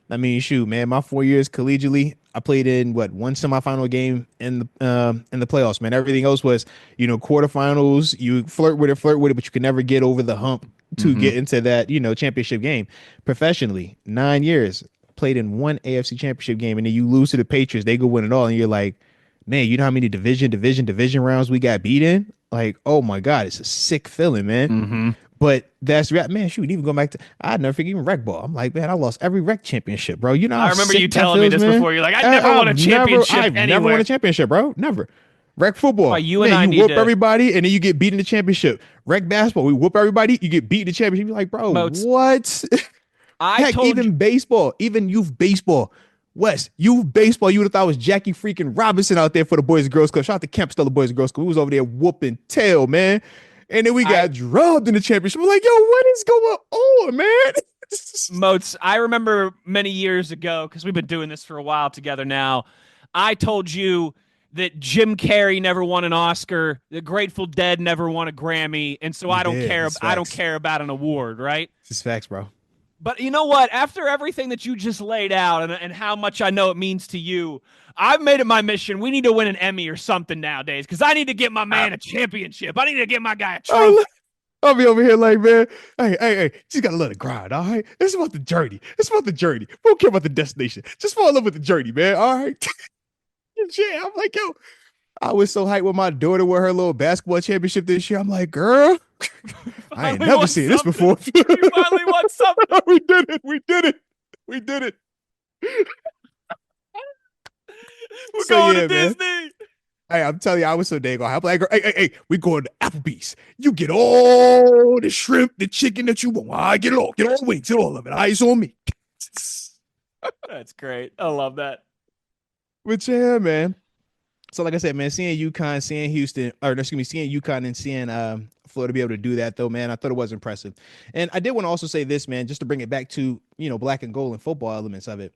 I mean, shoot, man, my 4 years collegiately, I played in one semifinal game in the playoffs, man. Everything else was, quarterfinals. You flirt with it, but you can never get over the hump to get into that, championship game. Professionally, 9 years, played in one AFC championship game, and then you lose to the Patriots, they go win it all, and you're like, man, you know how many division rounds we got beat in? Like, oh my God, it's a sick feeling, man. Mm-hmm. But that's right, man. Shoot, even going back to, I'd never forget even rec ball. I'm like, man, I lost every rec championship, bro. You know, I remember you telling me this before. You're like, I never won a championship anywhere. I've never won a championship, bro. Never. Rec football, Why, you man, and I you need whoop to- everybody, and then you get beat in the championship. Rec basketball, we whoop everybody, you get beat in the championship. You're like, bro, Moats, what? Heck, even baseball, even youth baseball. Wes, youth baseball, you would have thought it was Jackie freaking Robinson out there for the Boys and Girls Club. Shout out to Kemp, still the Boys and Girls Club. We was over there whooping tail, man. And then we got drubbed in the championship. We're like, yo, what is going on, man? Moats, I remember many years ago, because we've been doing this for a while together now, I told you that Jim Carrey never won an Oscar, the Grateful Dead never won a Grammy, and so I don't care about an award, right? It's facts, bro. But you know what? After everything that you just laid out and how much I know it means to you, I've made it my mission. We need to win an Emmy or something nowadays because I need to get my man a championship. I need to get my guy a trophy. I'll be over here like, man, hey, just gotta let it grind, all right? It's about the journey. We don't care about the destination. Just fall in love with the journey, man, all right? Yeah, I'm like, yo, I was so hyped with my daughter with her little basketball championship this year. I'm like, girl, I ain't never seen this before. You finally won something. We did it. We're going to Disney. Man. Hey, I'm telling you, I was so dang on. I'm like, hey, we going to Applebee's. You get all the shrimp, the chicken that you want. I get it all. Get all the wings, get all of it. Eyes on me. That's great. I love that. But yeah, man. So like I said, man, seeing UConn, seeing Houston, seeing UConn and seeing Florida be able to do that, though, man, I thought it was impressive. And I did want to also say this, man, just to bring it back to, black and gold and football elements of it.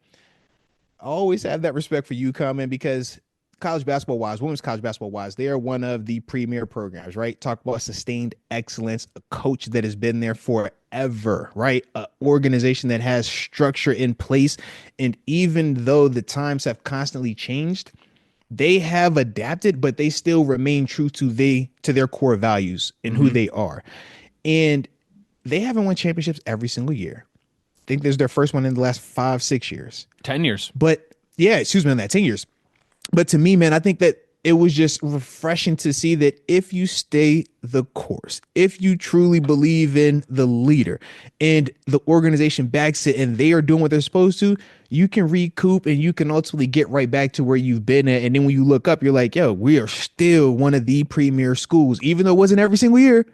I always have that respect for UConn, man, because college basketball wise, women's college basketball wise, they are one of the premier programs, right? Talk about sustained excellence, a coach that has been there forever, right? An organization that has structure in place. And even though the times have constantly changed, they have adapted, but they still remain true to their core values and who they are. And they haven't won championships every single year. I think there's their first one in the last 5-6 years. 10 years. But yeah, excuse me, on that 10 years. But to me, man, I think that it was just refreshing to see that if you stay the course, if you truly believe in the leader and the organization backs it and they are doing what they're supposed to, you can recoup and you can ultimately get right back to where you've been at. And then when you look up, you're like, yo, we are still one of the premier schools. Even though it wasn't every single year,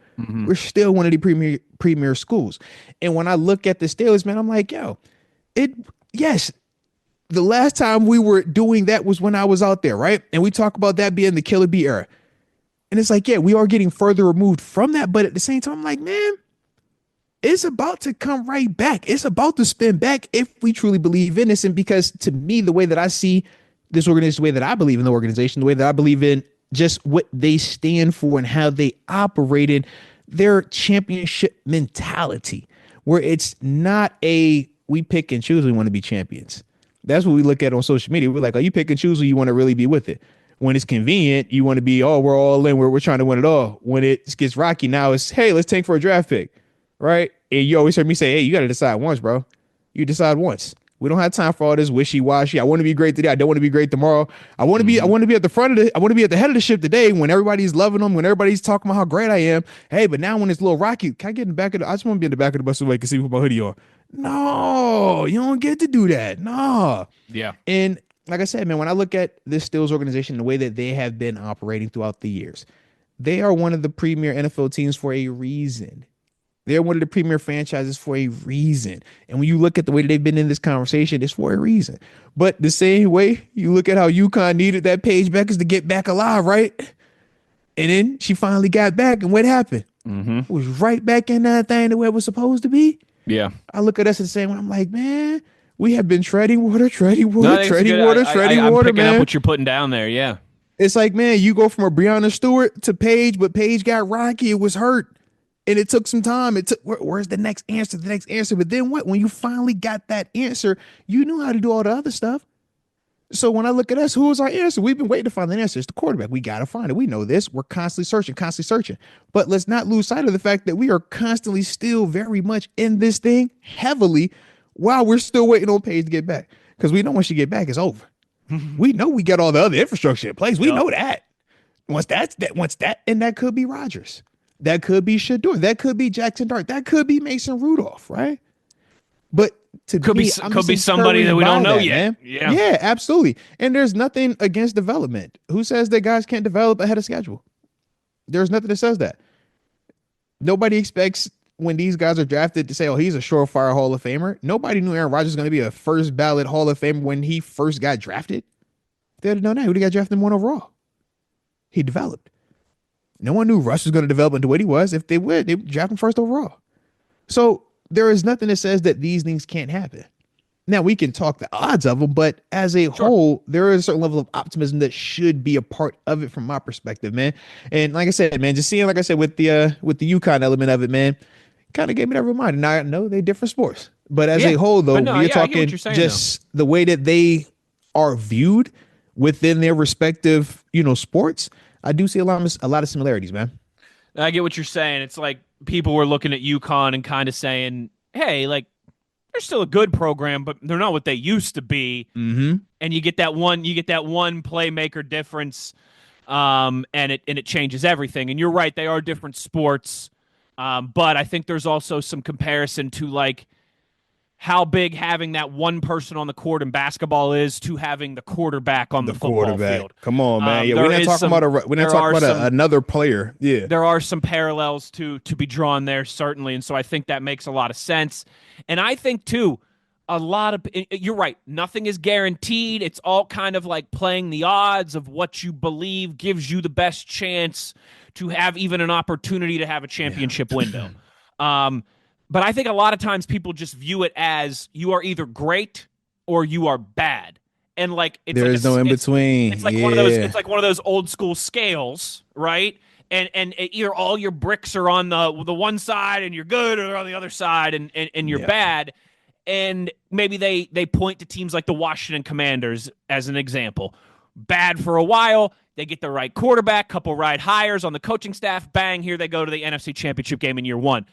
we're still one of the premier schools. And when I look at the Steelers, man, I'm like, yo, yes, the last time we were doing that was when I was out there, right? And we talk about that being the Killer Bee era. And it's like, yeah, we are getting further removed from that. But at the same time, I'm like, man, it's about to come right back. It's about to spin back if we truly believe in this. And because to me, the way that I see this organization, the way that I believe in the organization, the way that I believe in just what they stand for and how they operate in their championship mentality, where it's not we pick and choose, we want to be champions. That's what we look at on social media. We're like, oh, you pick and choose who you want to really be with it. When it's convenient, you want to be, oh, we're all in, we're trying to win it all. When it gets rocky, now it's, hey, let's tank for a draft pick, right? And you always heard me say, hey, you got to decide once, bro. You decide once. We don't have time for all this wishy-washy. I want to be great today. I don't want to be great tomorrow. I want to be at the front of I want to be at the head of the ship today when everybody's loving them, when everybody's talking about how great I am. Hey, but now when it's a little rocky, can I get in the back of I just want to be in the back of the bus so I can see who my hoodie on. No, you don't get to do that. No. Yeah. And like I said, man, when I look at this Steelers organization, the way that they have been operating throughout the years, they are one of the premier NFL teams for a reason. They're one of the premier franchises for a reason. And when you look at the way they've been in this conversation, it's for a reason. But the same way you look at how UConn needed that Paige Beckers to get back alive, right? And then she finally got back, and what happened? It was right back in that thing the way it was supposed to be. Yeah. I look at us and say, I'm like, man, we have been treading water, I'm treading picking water, up what you're putting down there. Yeah. It's like, man, you go from a Breonna Stewart to Paige, but Paige got rocky. It was hurt. And it took some time. It took, where's the next answer? The next answer. But then what? When you finally got that answer, you knew how to do all the other stuff. So when I look at us, who is our answer? We've been waiting to find the answer. It's the quarterback. We got to find it. We know this. We're constantly searching. But let's not lose sight of the fact that we are constantly still very much in this thing heavily while we're still waiting on Paige to get back. Because we know when she get back, it's over. We know we got all the other infrastructure in place. We know that. Once that, and that could be Rodgers. That could be Shador. That could be Jackson Dart. That could be Mason Rudolph, right? But could be somebody that we don't know yet. Man. Yeah, absolutely. And there's nothing against development. Who says that guys can't develop ahead of schedule? There's nothing that says that. Nobody expects when these guys are drafted to say, oh, he's a surefire Hall of Famer. Nobody knew Aaron Rodgers was going to be a first ballot Hall of Famer when he first got drafted. They didn't know that. Who got drafted one overall? He developed. No one knew Russ was going to develop into what he was. If they would, they would draft him first overall. So there is nothing that says that these things can't happen. Now, we can talk the odds of them, but as a whole, there is a certain level of optimism that should be a part of it from my perspective, man. And like I said, man, just seeing, like I said, with the UConn element of it, man, kind of gave me that reminder. Now, I know they're different sports, but as a whole, though, we're talking just the way that they are viewed within their respective, sports. I do see a lot of similarities, man. I get what you're saying. It's like people were looking at UConn and kind of saying, hey, like, they're still a good program, but they're not what they used to be. Mm-hmm. And you get that one playmaker difference, and it changes everything. And you're right, they are different sports. But I think there's also some comparison to like how big having that one person on the court in basketball is to having the quarterback on the football field. Come on, man. Yeah, we're not talking about another player. Yeah, there are some parallels to be drawn there, certainly, and so I think that makes a lot of sense. And I think too, you're right. Nothing is guaranteed. It's all kind of like playing the odds of what you believe gives you the best chance to have even an opportunity to have a championship window. But I think a lot of times people just view it as you are either great or you are bad. And like there's no in between. It's like one of those old school scales, right? And either all your bricks are on the one side and you're good, or they're on the other side and you're bad. And maybe they point to teams like the Washington Commanders as an example. Bad for a while, they get the right quarterback, couple right hires on the coaching staff, bang, here they go to the NFC Championship game in year one.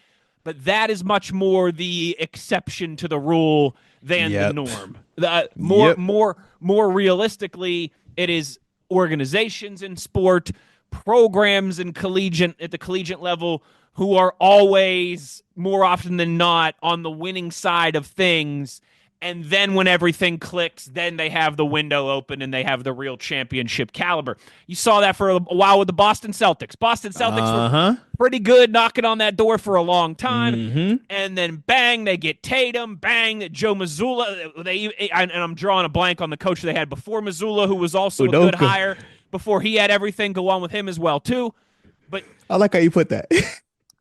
But that is much more the exception to the rule than the norm. More realistically, it is organizations in sport, programs in at the collegiate level who are always, more often than not, on the winning side of things. And then when everything clicks, then they have the window open and they have the real championship caliber. You saw that for a while with the Boston Celtics. Boston Celtics were pretty good, knocking on that door for a long time. Mm-hmm. And then bang, they get Tatum. Bang, Joe Mazzulla. And I'm drawing a blank on the coach they had before Mazzulla, who was also a good hire before he had everything go on with him as well, too. But I like how you put that.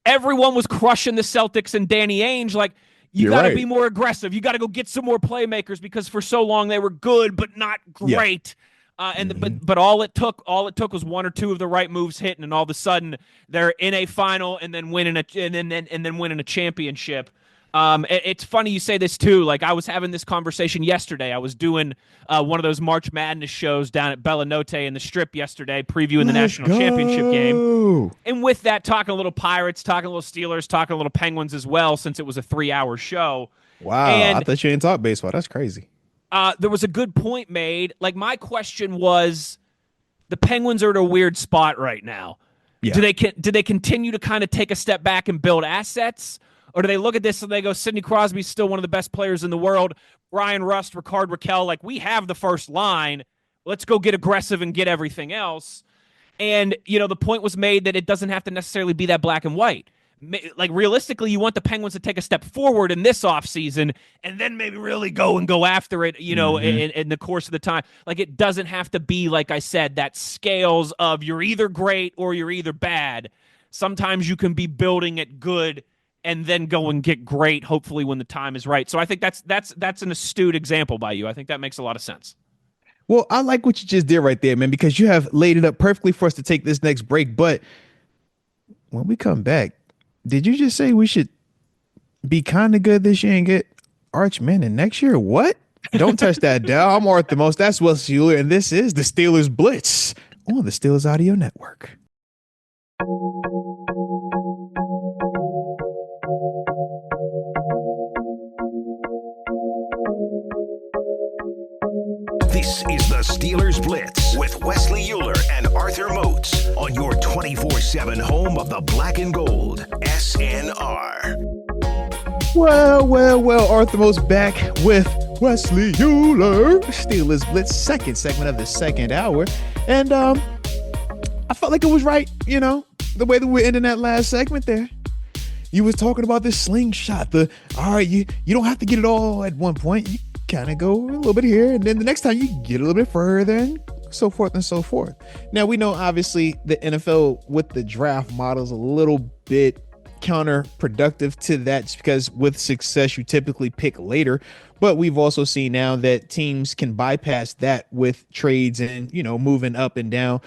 Everyone was crushing the Celtics and Danny Ainge like, you got to be more aggressive. You got to go get some more playmakers because for so long they were good but not great. But all it took was one or two of the right moves hitting, and all of a sudden they're in a final and then winning a championship. It's funny you say this too. Like I was having this conversation yesterday. I was doing one of those March Madness shows down at Bella Notte in the Strip yesterday, previewing the national championship game. And with that, talking a little Pirates, talking a little Steelers, talking a little Penguins as well, since it was a 3-hour show. Wow, and I thought you didn't talk baseball. That's crazy. There was a good point made. Like my question was, the Penguins are at a weird spot right now. Yeah. Do they continue to kind of take a step back and build assets? Or do they look at this and they go, Sidney Crosby's still one of the best players in the world. Brian Rust, Ricard Raquel, like we have the first line. Let's go get aggressive and get everything else. And, the point was made that it doesn't have to necessarily be that black and white. like realistically, you want the Penguins to take a step forward in this offseason and then maybe really go after it, in the course of the time. Like, it doesn't have to be, like I said, that scales of you're either great or you're either bad. Sometimes you can be building it good and then go and get great, hopefully, when the time is right. So I think that's an astute example by you. I think that makes a lot of sense. Well, I like what you just did right there, man, because you have laid it up perfectly for us to take this next break. But when we come back, did you just say we should be kind of good this year and get Arch Manning next year? What? Don't touch that dial. I'm Arthur Most. That's Wesley Uhler, and this is the Steelers Blitz on the Steelers Audio Network. This is the Steelers Blitz with Wesley Uhler and Arthur Moats on your 24/7 home of the black and gold, SNR. Well, Arthur Moats back with Wesley Uhler, Steelers Blitz, second segment of the second hour. And I felt like it was right, the way that we're ending that last segment there. You was talking about this slingshot, all right, you don't have to get it all at one point. You kind of go a little bit here, and then the next time you get a little bit further, and so forth and so forth. Now, we know, obviously, the NFL with the draft model is a little bit counterproductive to that, just because with success, you typically pick later. But we've also seen now that teams can bypass that with trades and, moving up and down,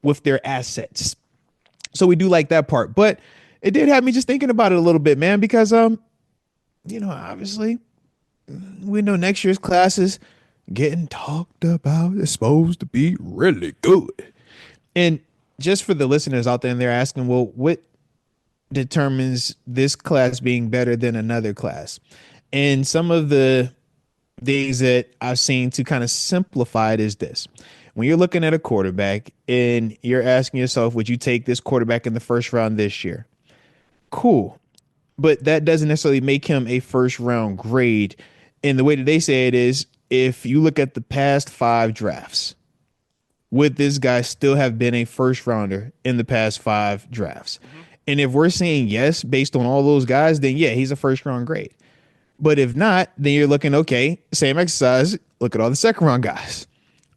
with their assets. So we do like that part. But it did have me just thinking about it a little bit, man, because, obviously, we know next year's class is getting talked about. It's supposed to be really good. And just for the listeners out there, and they're asking, well, what determines this class being better than another class? And some of the things that I've seen to kind of simplify it is this. When you're looking at a quarterback and you're asking yourself, would you take this quarterback in the first round this year? Cool. But that doesn't necessarily make him a first round grade. And the way that they say it is, if you look at the past 5 drafts, would this guy still have been a first rounder in the past 5 drafts? Mm-hmm. And if we're saying yes, based on all those guys, then yeah, he's a first round grade. But if not, then you're looking, okay, same exercise. Look at all the second round guys.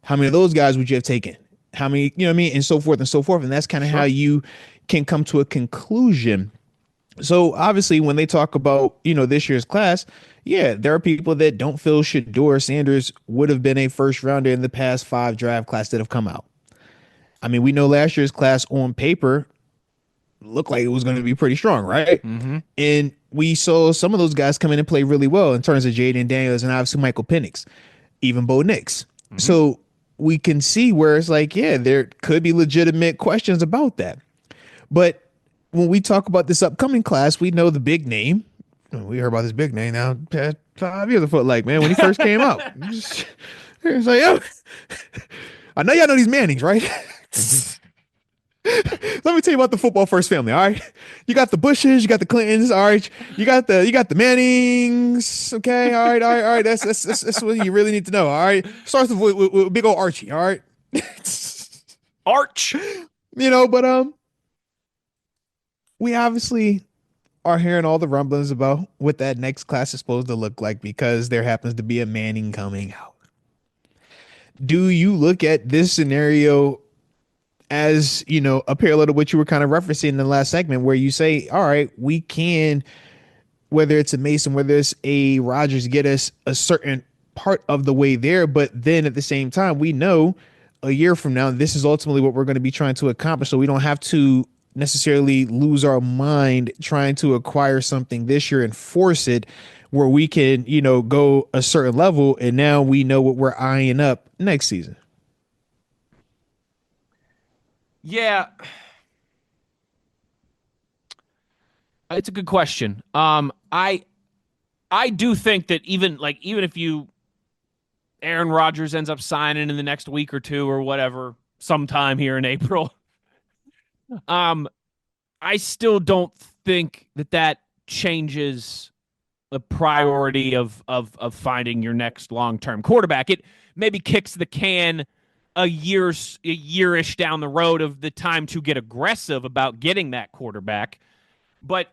How many of those guys would you have taken? How many, and so forth and so forth. And that's kind of how you can come to a conclusion. So obviously when they talk about, this year's class, yeah, there are people that don't feel Shedeur Sanders would have been a first rounder in the past 5 draft class that have come out. I mean, we know last year's class on paper looked like it was going to be pretty strong, right? Mm-hmm. And we saw some of those guys come in and play really well in terms of Jaden Daniels and obviously Michael Penix, even Bo Nix. Mm-hmm. So we can see where it's like, yeah, there could be legitimate questions about that. But when we talk about this upcoming class, we know the big name. We heard about this big name now 5 years ago. Like, man, when he first came out, it's like, oh, I know y'all know these Mannings, right? Let me tell you about the football first family. All right, you got the Bushes, you got the Clintons. All right, you got the Mannings. Okay, all right. That's what you really need to know. All right, starts with big old Archie. All right, Arch. But we obviously are hearing all the rumblings about what that next class is supposed to look like because there happens to be a Manning coming out. Do you look at this scenario as, a parallel to what you were kind of referencing in the last segment where you say, all right, we can, whether it's a Mason, whether it's a Rodgers, get us a certain part of the way there. But then at the same time, we know a year from now, this is ultimately what we're going to be trying to accomplish. So we don't have to necessarily lose our mind trying to acquire something this year and force it where we can, go a certain level. And now we know what we're eyeing up next season. Yeah. It's a good question. I do think that even if Aaron Rodgers ends up signing in the next week or two or whatever, sometime here in April, I still don't think that changes the priority of finding your next long-term quarterback. It maybe kicks the can a yearish down the road of the time to get aggressive about getting that quarterback. But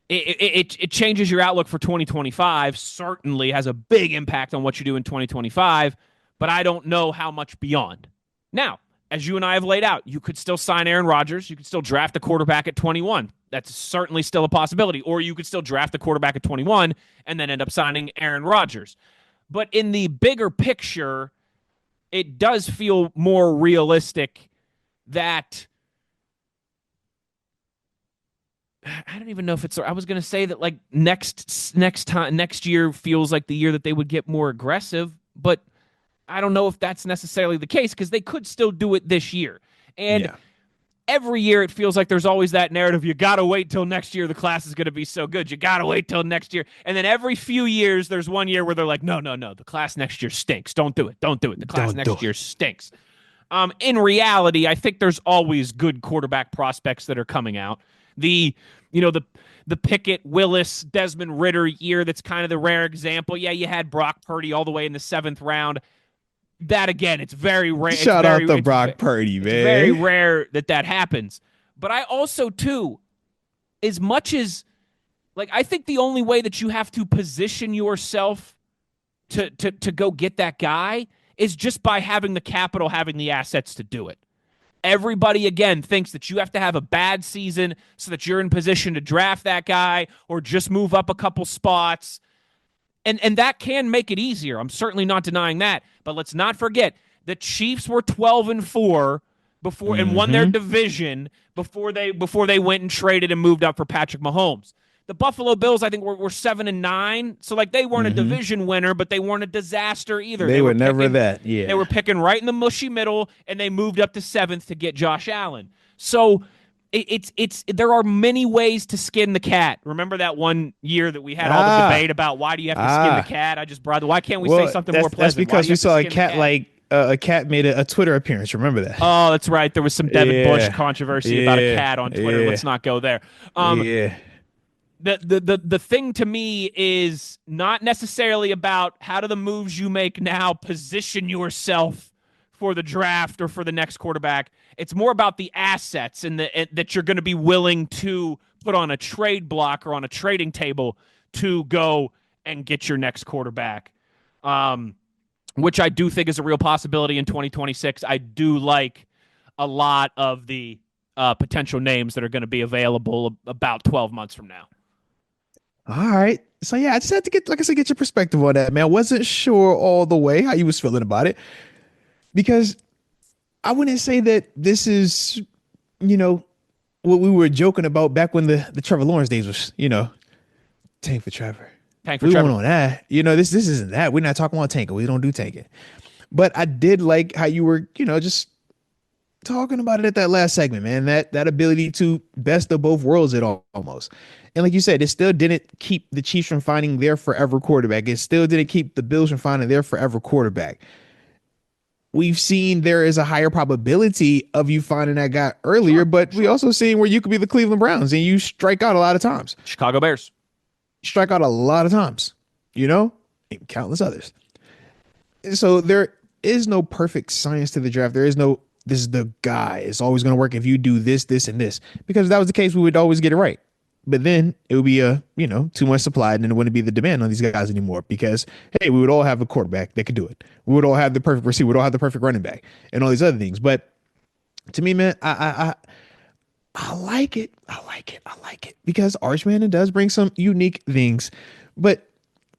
it changes your outlook for 2025, certainly has a big impact on what you do in 2025, but I don't know how much beyond. Now, as you and I have laid out, you could still sign Aaron Rodgers. You could still draft a quarterback at 21. That's certainly still a possibility. Or you could still draft a quarterback at 21 and then end up signing Aaron Rodgers. But in the bigger picture, it does feel more realistic that I don't even know if it's. I was going to say that like next year feels like the year that they would get more aggressive, but I don't know if that's necessarily the case because they could still do it this year. And every year it feels like there's always that narrative. You got to wait till next year. The class is going to be so good. You got to wait till next year. And then every few years, there's one year where they're like, no. The class next year stinks. Don't do it. The class next year stinks. In reality, I think there's always good quarterback prospects that are coming out. The Pickett, Willis, Desmond Ridder year, that's kind of the rare example. Yeah, you had Brock Purdy all the way in the 7th round. That, again, it's very rare. Shout out to Brock Purdy, man. It's very rare that happens. But I also, too, as much as, like, I think the only way that you have to position yourself to go get that guy is just by having the capital, having the assets to do it. Everybody, again, thinks that you have to have a bad season so that you're in position to draft that guy or just move up a couple spots. And that can make it easier. I'm certainly not denying that. But let's not forget, the Chiefs were 12-4 before and won their division before they went and traded and moved up for Patrick Mahomes. The Buffalo Bills, I think, were 7-9. So, like, they weren't a division winner, but they weren't a dister either. They were never that, yeah. They were picking right in the mushy middle, and they moved up to 7th to get Josh Allen. So, there are many ways to skin the cat. Remember that one year that we had all the debate about why do you have to skin the cat? I just brought why can't we say something more pleasant? That's because we saw a cat a cat made a Twitter appearance. Remember that? Oh, that's right. There was some Devin Bush controversy about a cat on Twitter. Let's not go there. The thing to me is not necessarily about how do the moves you make now position yourself for the draft or for the next quarterback. It's more about the assets and that you're going to be willing to put on a trade block or on a trading table to go and get your next quarterback, which I do think is a real possibility in 2026. I do like a lot of the potential names that are going to be available about 12 months from now. All right. So, yeah, I just had to get your perspective on that, man. I wasn't sure all the way how you was feeling about it because I wouldn't say that this is, what we were joking about back when the Trevor Lawrence days was, tank for Trevor. We went on that. This isn't that. We're not talking about tanking. We don't do tanking. But I did like how you were, just talking about it at that last segment, man. That ability to best of both worlds almost. And like you said, it still didn't keep the Chiefs from finding their forever quarterback. It still didn't keep the Bills from finding their forever quarterback. We've seen there is a higher probability of you finding that guy earlier, but we also seen where you could be the Cleveland Browns and you strike out a lot of times. Chicago Bears. Strike out a lot of times, and countless others. So there is no perfect science to the draft. There is no, this is the guy. It's always going to work if you do this, this, and this. Because if that was the case, we would always get it right. But then it would be too much supply, and then it wouldn't be the demand on these guys anymore because, hey, we would all have a quarterback that could do it. We would all have the perfect receiver. We would all have the perfect running back and all these other things. But to me, man, I like it. I like it because Arch Manning does bring some unique things, but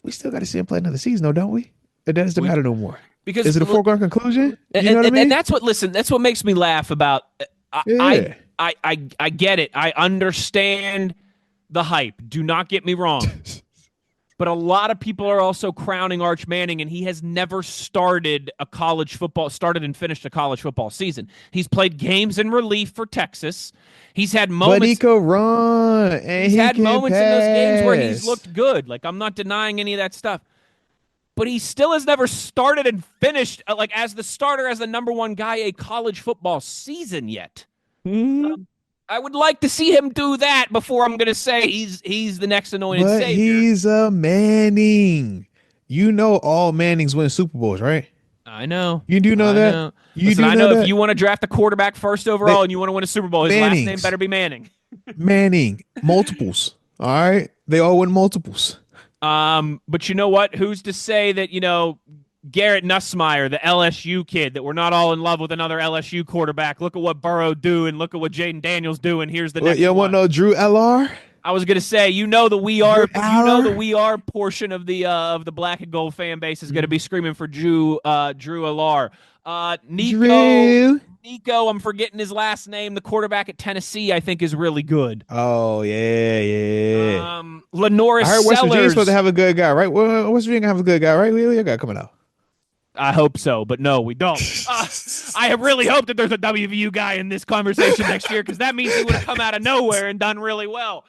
we still got to see him play another season, though, don't we? It doesn't matter no more. Because is it a foregone conclusion? You know what I mean? And that's what makes me laugh about. I get it. I understand the hype. Do not get me wrong. But a lot of people are also crowning Arch Manning, and he has never started and finished a college football season. He's played games in relief for Texas. He's had moments. But he could run. And he's had moments in those games where he's looked good. Like, I'm not denying any of that stuff. But he still has never started and finished as the starter, as the number one guy, a college football season yet. I would like to see him do that before I'm going to say he's the next anointed savior. He's a Manning. All Mannings win Super Bowls, right? I know. You do know that? I know if you want to draft a quarterback first overall and you want to win a Super Bowl, his last name better be Manning. Manning, multiples. All right. They all win multiples. But you know what? Who's to say that, Garrett Nussmeier, the LSU kid, that we're not all in love with another LSU quarterback. Look at what Burrow do and look at what Jaden Daniels do, and here's the next You one. want to know Drew LR? I was gonna say, the we are portion of the black and gold fan base is gonna be screaming for Drew LR. Nico, I'm forgetting his last name. The quarterback at Tennessee, I think, is really good. Oh yeah. Lenoris I heard West Virginia's Sellers. supposed to have a good guy, right? Well, West Virginia have a good guy, right? We got coming out. I hope so, but no, we don't. I have really hoped that there's a WVU guy in this conversation next year, because that means he would have come out of nowhere and done really well.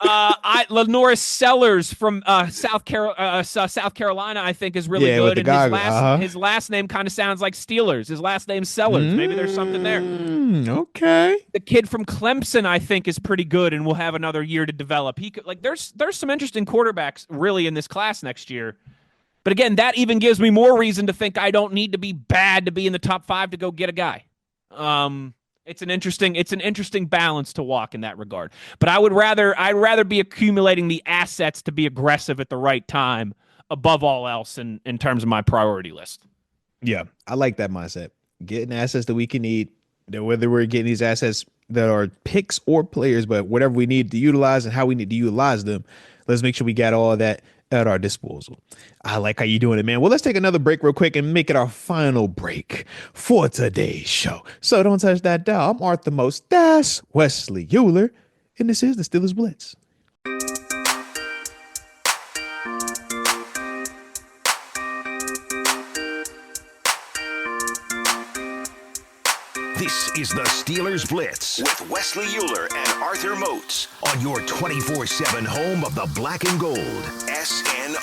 Lenoris Sellers from South Carolina, I think, is really good. And his last name kind of sounds like Steelers. His last name's Sellers. Maybe there's something there. Okay. The kid from Clemson, I think, is pretty good and will have another year to develop. There's some interesting quarterbacks really in this class next year. But again, that even gives me more reason to think I don't need to be bad to be in the top 5 to go get a guy. It's an interesting balance to walk in that regard. But I'd rather be accumulating the assets to be aggressive at the right time above all else in terms of my priority list. Yeah, I like that mindset. Getting assets that we can need, that whether we're getting these assets that are picks or players, but whatever we need to utilize and how we need to utilize them, let's make sure we got all that at our disposal. I like how you doing it, man. Well, let's take another break real quick and make it our final break for today's show. So don't touch that dial. I'm Arthur Moats. That's Wesley Uhler, and this is the Steelers Blitz. This is the Steelers Blitz with Wesley Uhler and Arthur Moats on your 24/7 home of the black and gold, SNR.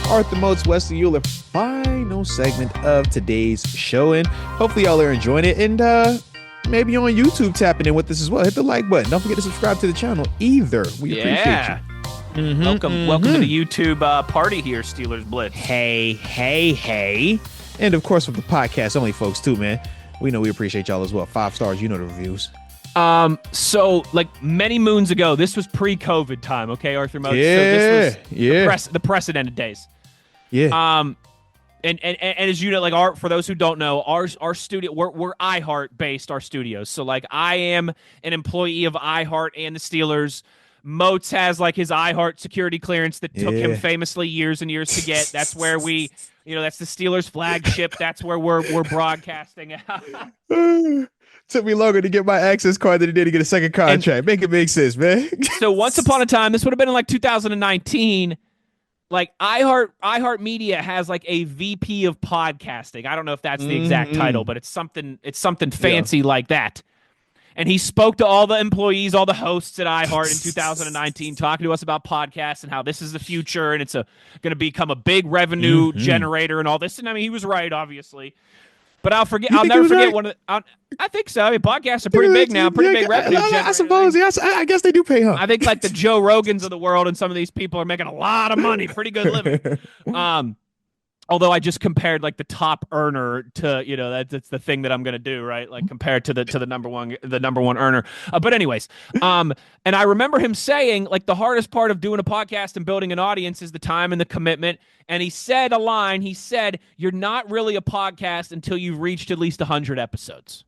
Arthur Moats, Wesley Uhler, final segment of today's show, and hopefully y'all are enjoying it, and maybe on YouTube tapping in with this as well. Hit the like button. Don't forget to subscribe to the channel either. We appreciate you. Welcome to the YouTube party here, Steelers Blitz. Hey. And of course, with the podcast only folks too, man. We know we appreciate y'all as well. 5 stars, you know the reviews. So like many moons ago, this was pre-COVID time, okay, Arthur Moats? Yeah, so this was the precedented days. Yeah. And as you know, for those who don't know, our studio, we're iHeart based, our studios. So like I am an employee of iHeart and the Steelers. Moats has like his iHeart security clearance that took him famously years and years to get. That's where we, that's the Steelers flagship. That's where we're broadcasting. Took me longer to get my access card than it did to get a second contract. Make it make sense, man. So once upon a time, this would have been in like 2019. Like iHeart Media has like a VP of podcasting. I don't know if that's the exact title, but it's something fancy like that. And he spoke to all the employees, all the hosts at iHeart in 2019, talking to us about podcasts and how this is the future and it's going to become a big revenue generator and all this. And I mean, he was right, obviously. But I'll never forget one of the. I think so. I mean, podcasts are pretty big now, pretty big revenue generator. I suppose. Yes, I guess they do pay, huh? I think like the Joe Rogans of the world and some of these people are making a lot of money, pretty good living. Although I just compared like the top earner to, that's the thing that I'm going to do, right? Like compared to the number one earner. But anyways, and I remember him saying like the hardest part of doing a podcast and building an audience is the time and the commitment. And he said a line, he said, you're not really a podcast until you've reached at least 100 episodes.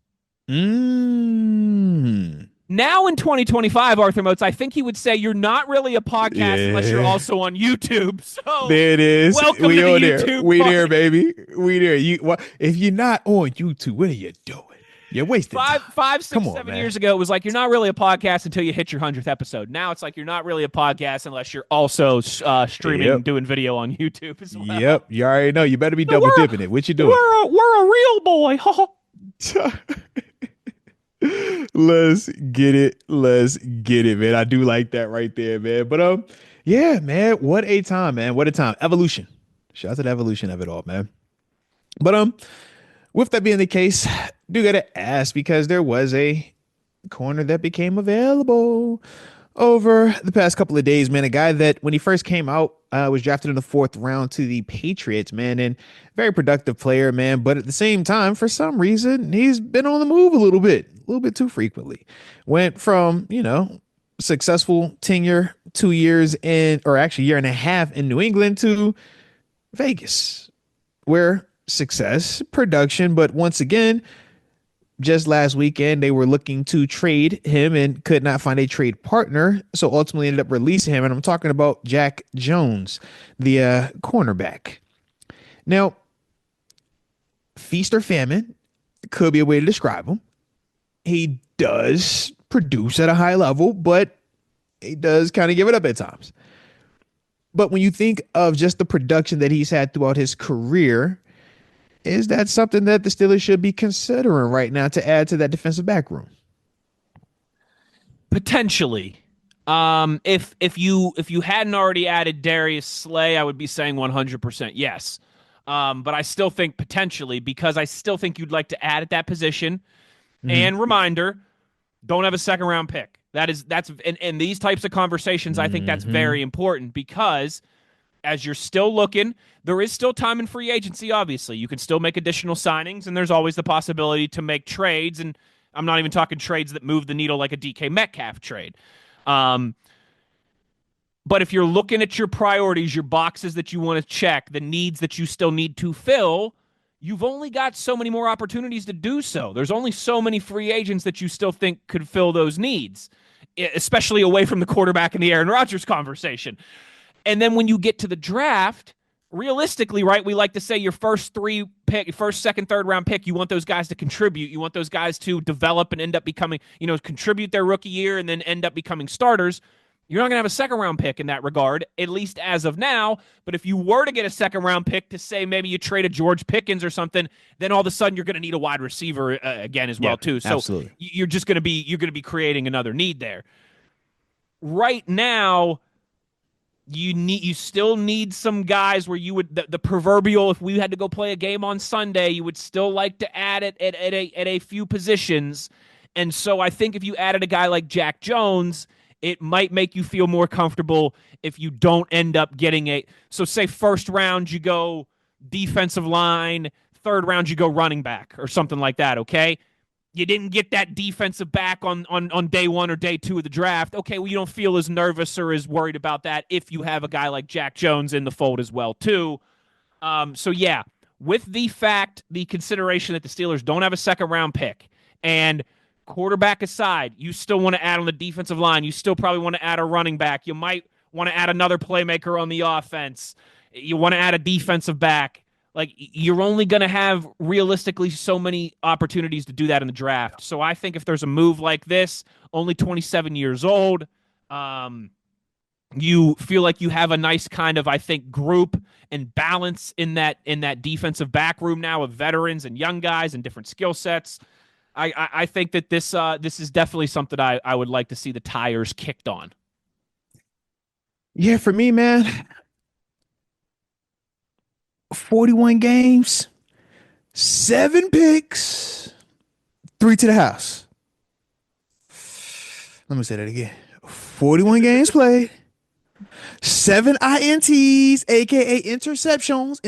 Now in 2025, Arthur Moats, I think he would say you're not really a podcast unless you're also on YouTube. So there it is. Welcome to the YouTube. We there, baby. We there. If you're not on YouTube, what are you doing? You're wasting time. 5, 6, 7 years ago, it was like you're not really a podcast until you hit your 100th episode. Now it's like you're not really a podcast unless you're also streaming and doing video on YouTube as well. Yep. You already know. You better be double dipping it. What you doing? We're a real boy. Let's get it, man. I do like that right there, man. But yeah, man, what a time, man. What a time. Evolution. Shout out to the evolution of it all, man. But with that being the case, do gotta ask, because there was a corner that became available over the past couple of days, man. A guy that when he first came out was drafted in the 4th round to the Patriots, man, and very productive player, man. But at the same time, for some reason, he's been on the move a little bit. a little bit too frequently. Went from, successful tenure, 2 years in, or actually year and a half in New England to Vegas, where success, production, but once again, just last weekend they were looking to trade him and could not find a trade partner, so ultimately ended up releasing him. And I'm talking about Jack Jones, the cornerback. Now, feast or famine could be a way to describe him. He does produce at a high level, but he does kind of give it up at times. But when you think of just the production that he's had throughout his career, is that something that the Steelers should be considering right now to add to that defensive back room? Potentially. If you hadn't already added Darius Slay, I would be saying 100% yes. But I still think potentially, because I still think you'd like to add at that position. Mm-hmm. And reminder, don't have a second round pick. That's in these types of conversations, I think that's very important, because as you're still looking, there is still time in free agency, obviously. You can still make additional signings, and there's always the possibility to make trades, and I'm not even talking trades that move the needle like a DK Metcalf trade. But if you're looking at your priorities, your boxes that you want to check, the needs that you still need to fill, you've only got so many more opportunities to do so. There's only so many free agents that you still think could fill those needs, especially away from the quarterback and the Aaron Rodgers conversation. And then when you get to the draft, realistically, right, we like to say your first second, third round pick, you want those guys to contribute. You want those guys to develop and end up becoming, contribute their rookie year and then end up becoming starters. You're not going to have a second round pick in that regard, at least as of now. But if you were to get a second round pick to say maybe you trade a George Pickens or something, then all of a sudden you're going to need a wide receiver again as well too. So absolutely. You're going to be creating another need there. Right now, you still need some guys where you would the proverbial, if we had to go play a game on Sunday, you would still like to add it at a few positions. And so I think if you added a guy like Jack Jones, it might make you feel more comfortable if you don't end up getting so say first round you go defensive line, third round you go running back or something like that, okay? You didn't get that defensive back on day one or day two of the draft. Okay, well, you don't feel as nervous or as worried about that if you have a guy like Jack Jones in the fold as well, too. So, yeah, with the consideration that the Steelers don't have a second-round pick, and quarterback aside, you still want to add on the defensive line. You still probably want to add a running back. You might want to add another playmaker on the offense. You want to add a defensive back. Like, you're only going to have realistically so many opportunities to do that in the draft. So I think if there's a move like this, only 27 years old, you feel like you have a nice kind of, I think, group and balance in that defensive back room now of veterans and young guys and different skill sets. I think that this is definitely something I would like to see the tires kicked on. Yeah, for me, man, 41 games, 7 picks, 3 to the house. Let me say that again. 41 games played, 7 INTs, aka interceptions,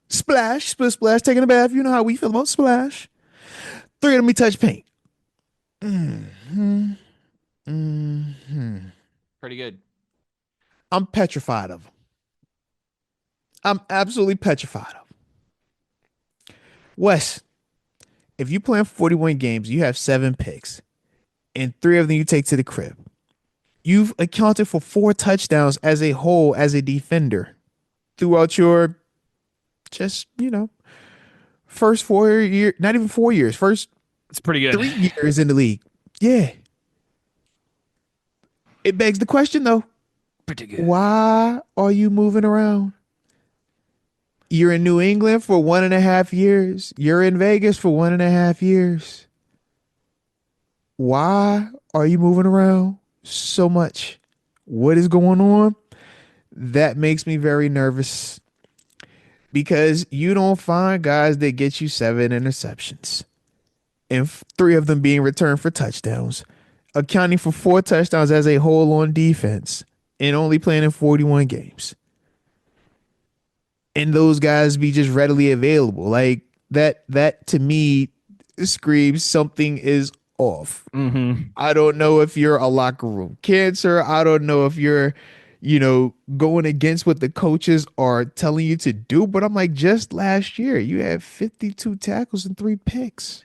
splash, splash, taking a bath. You know how we feel about splash. 3 of them we touch paint. Pretty good. I'm petrified of them. I'm absolutely petrified of them. Wes, if you play in 41 games, you have 7 picks, and 3 of them you take to the crib. You've accounted for 4 touchdowns as a whole as a defender throughout your first 4 years, not even 4 years, first it's pretty good. 3 years in the league. Yeah. It begs the question, though. Pretty good. Why are you moving around? You're in New England for 1.5 years. You're in Vegas for 1.5 years. Why are you moving around so much? What is going on? That makes me very nervous, because you don't find guys that get you 7 interceptions and 3 of them being returned for touchdowns, accounting for 4 touchdowns as a whole on defense, and only playing in 41 games. And those guys be just readily available. Like that to me screams something is off. Mm-hmm. I don't know if you're a locker room cancer. I don't know if you're, going against what the coaches are telling you to do. But I'm like, just last year, you had 52 tackles and 3 picks.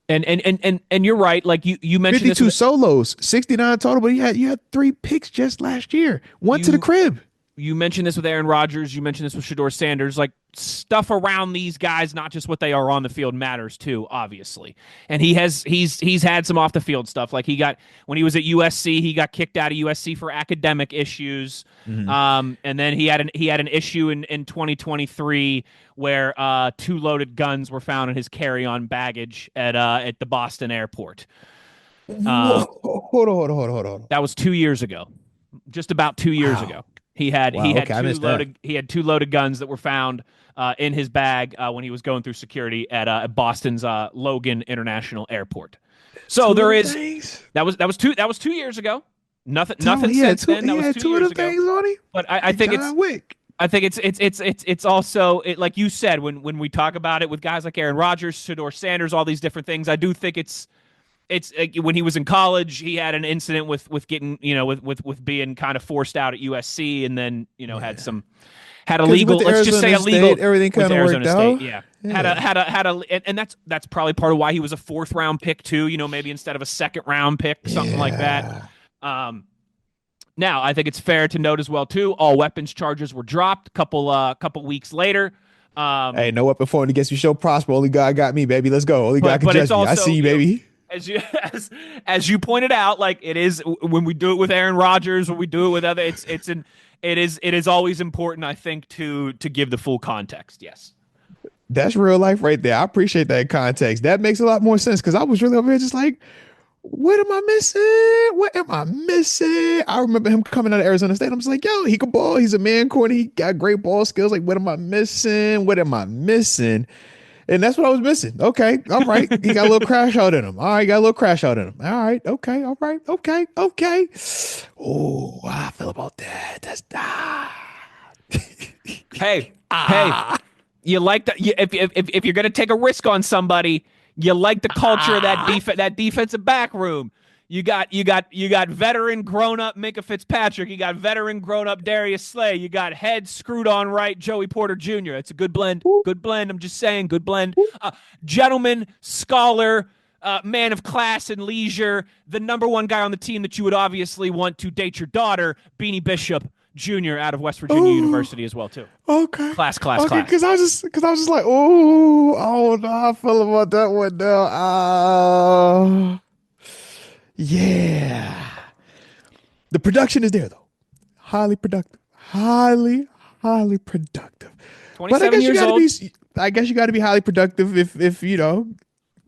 And you're right. Like you mentioned 52 this solos, 69 total, but you had 3 picks just last year. One to the crib. You mentioned this with Aaron Rodgers. You mentioned this with Shedeur Sanders. Like stuff around these guys, not just what they are on the field, matters too, obviously. And he's had some off the field stuff. Like when he was at USC, he got kicked out of USC for academic issues. And then he had an issue in 2023 where 2 loaded guns were found in his carry-on baggage at the Boston airport. Hold on. That was 2 years ago, just about 2 years ago. He had 2 loaded guns that were found in his bag when he was going through security at Boston's Logan International Airport. So that was 2 years ago. Nothing since then. That was 2 years ago. But I think it's also like you said when we talk about it with guys like Aaron Rodgers, Shedeur Sanders, all these different things. I do think it's when he was in college, he had an incident with getting, with being kind of forced out at USC, and then, had a legal, let's just say a legal, everything kind of worked out. Yeah. And that's probably part of why he was a 4th round pick too, maybe instead of a 2nd round pick, something like that. Now I think it's fair to note as well too, all weapons charges were dropped a couple weeks later. Hey, no weapon formed against you shall prosper. Only God got me, baby. Let's go. Only God can judge me. I see you, baby. As you pointed out, like it is when we do it with Aaron Rodgers, when we do it with other, it is always important, I think, to give the full context. Yes, that's real life right there. I appreciate that context. That makes a lot more sense because I was really over here just like, what am I missing? What am I missing? I remember him coming out of Arizona State. I'm just like, yo, he can ball. He's a man corner. He got great ball skills. Like, what am I missing? What am I missing? And that's what I was missing. Okay. All right. He got a little crash out in him. All right. Got a little crash out in him. All right. Okay. All right. Okay. Okay. Oh, I feel about that. That's Hey, you like that? If you're gonna take a risk on somebody, you like the culture of that defensive back room. You got veteran grown up Minka Fitzpatrick. You got veteran grown up Darius Slay. You got head screwed on right Joey Porter Jr. It's a good blend. Good blend. I'm just saying, good blend. Gentleman, scholar, man of class and leisure. The number 1 guy on the team that you would obviously want to date your daughter, Beanie Bishop Jr. out of West Virginia University as well too. Okay. Class. Because I was just like, oh no, I feel about that one now. Yeah. The production is there, though. Highly productive. Highly productive. 27 years old. I guess you got to be highly productive if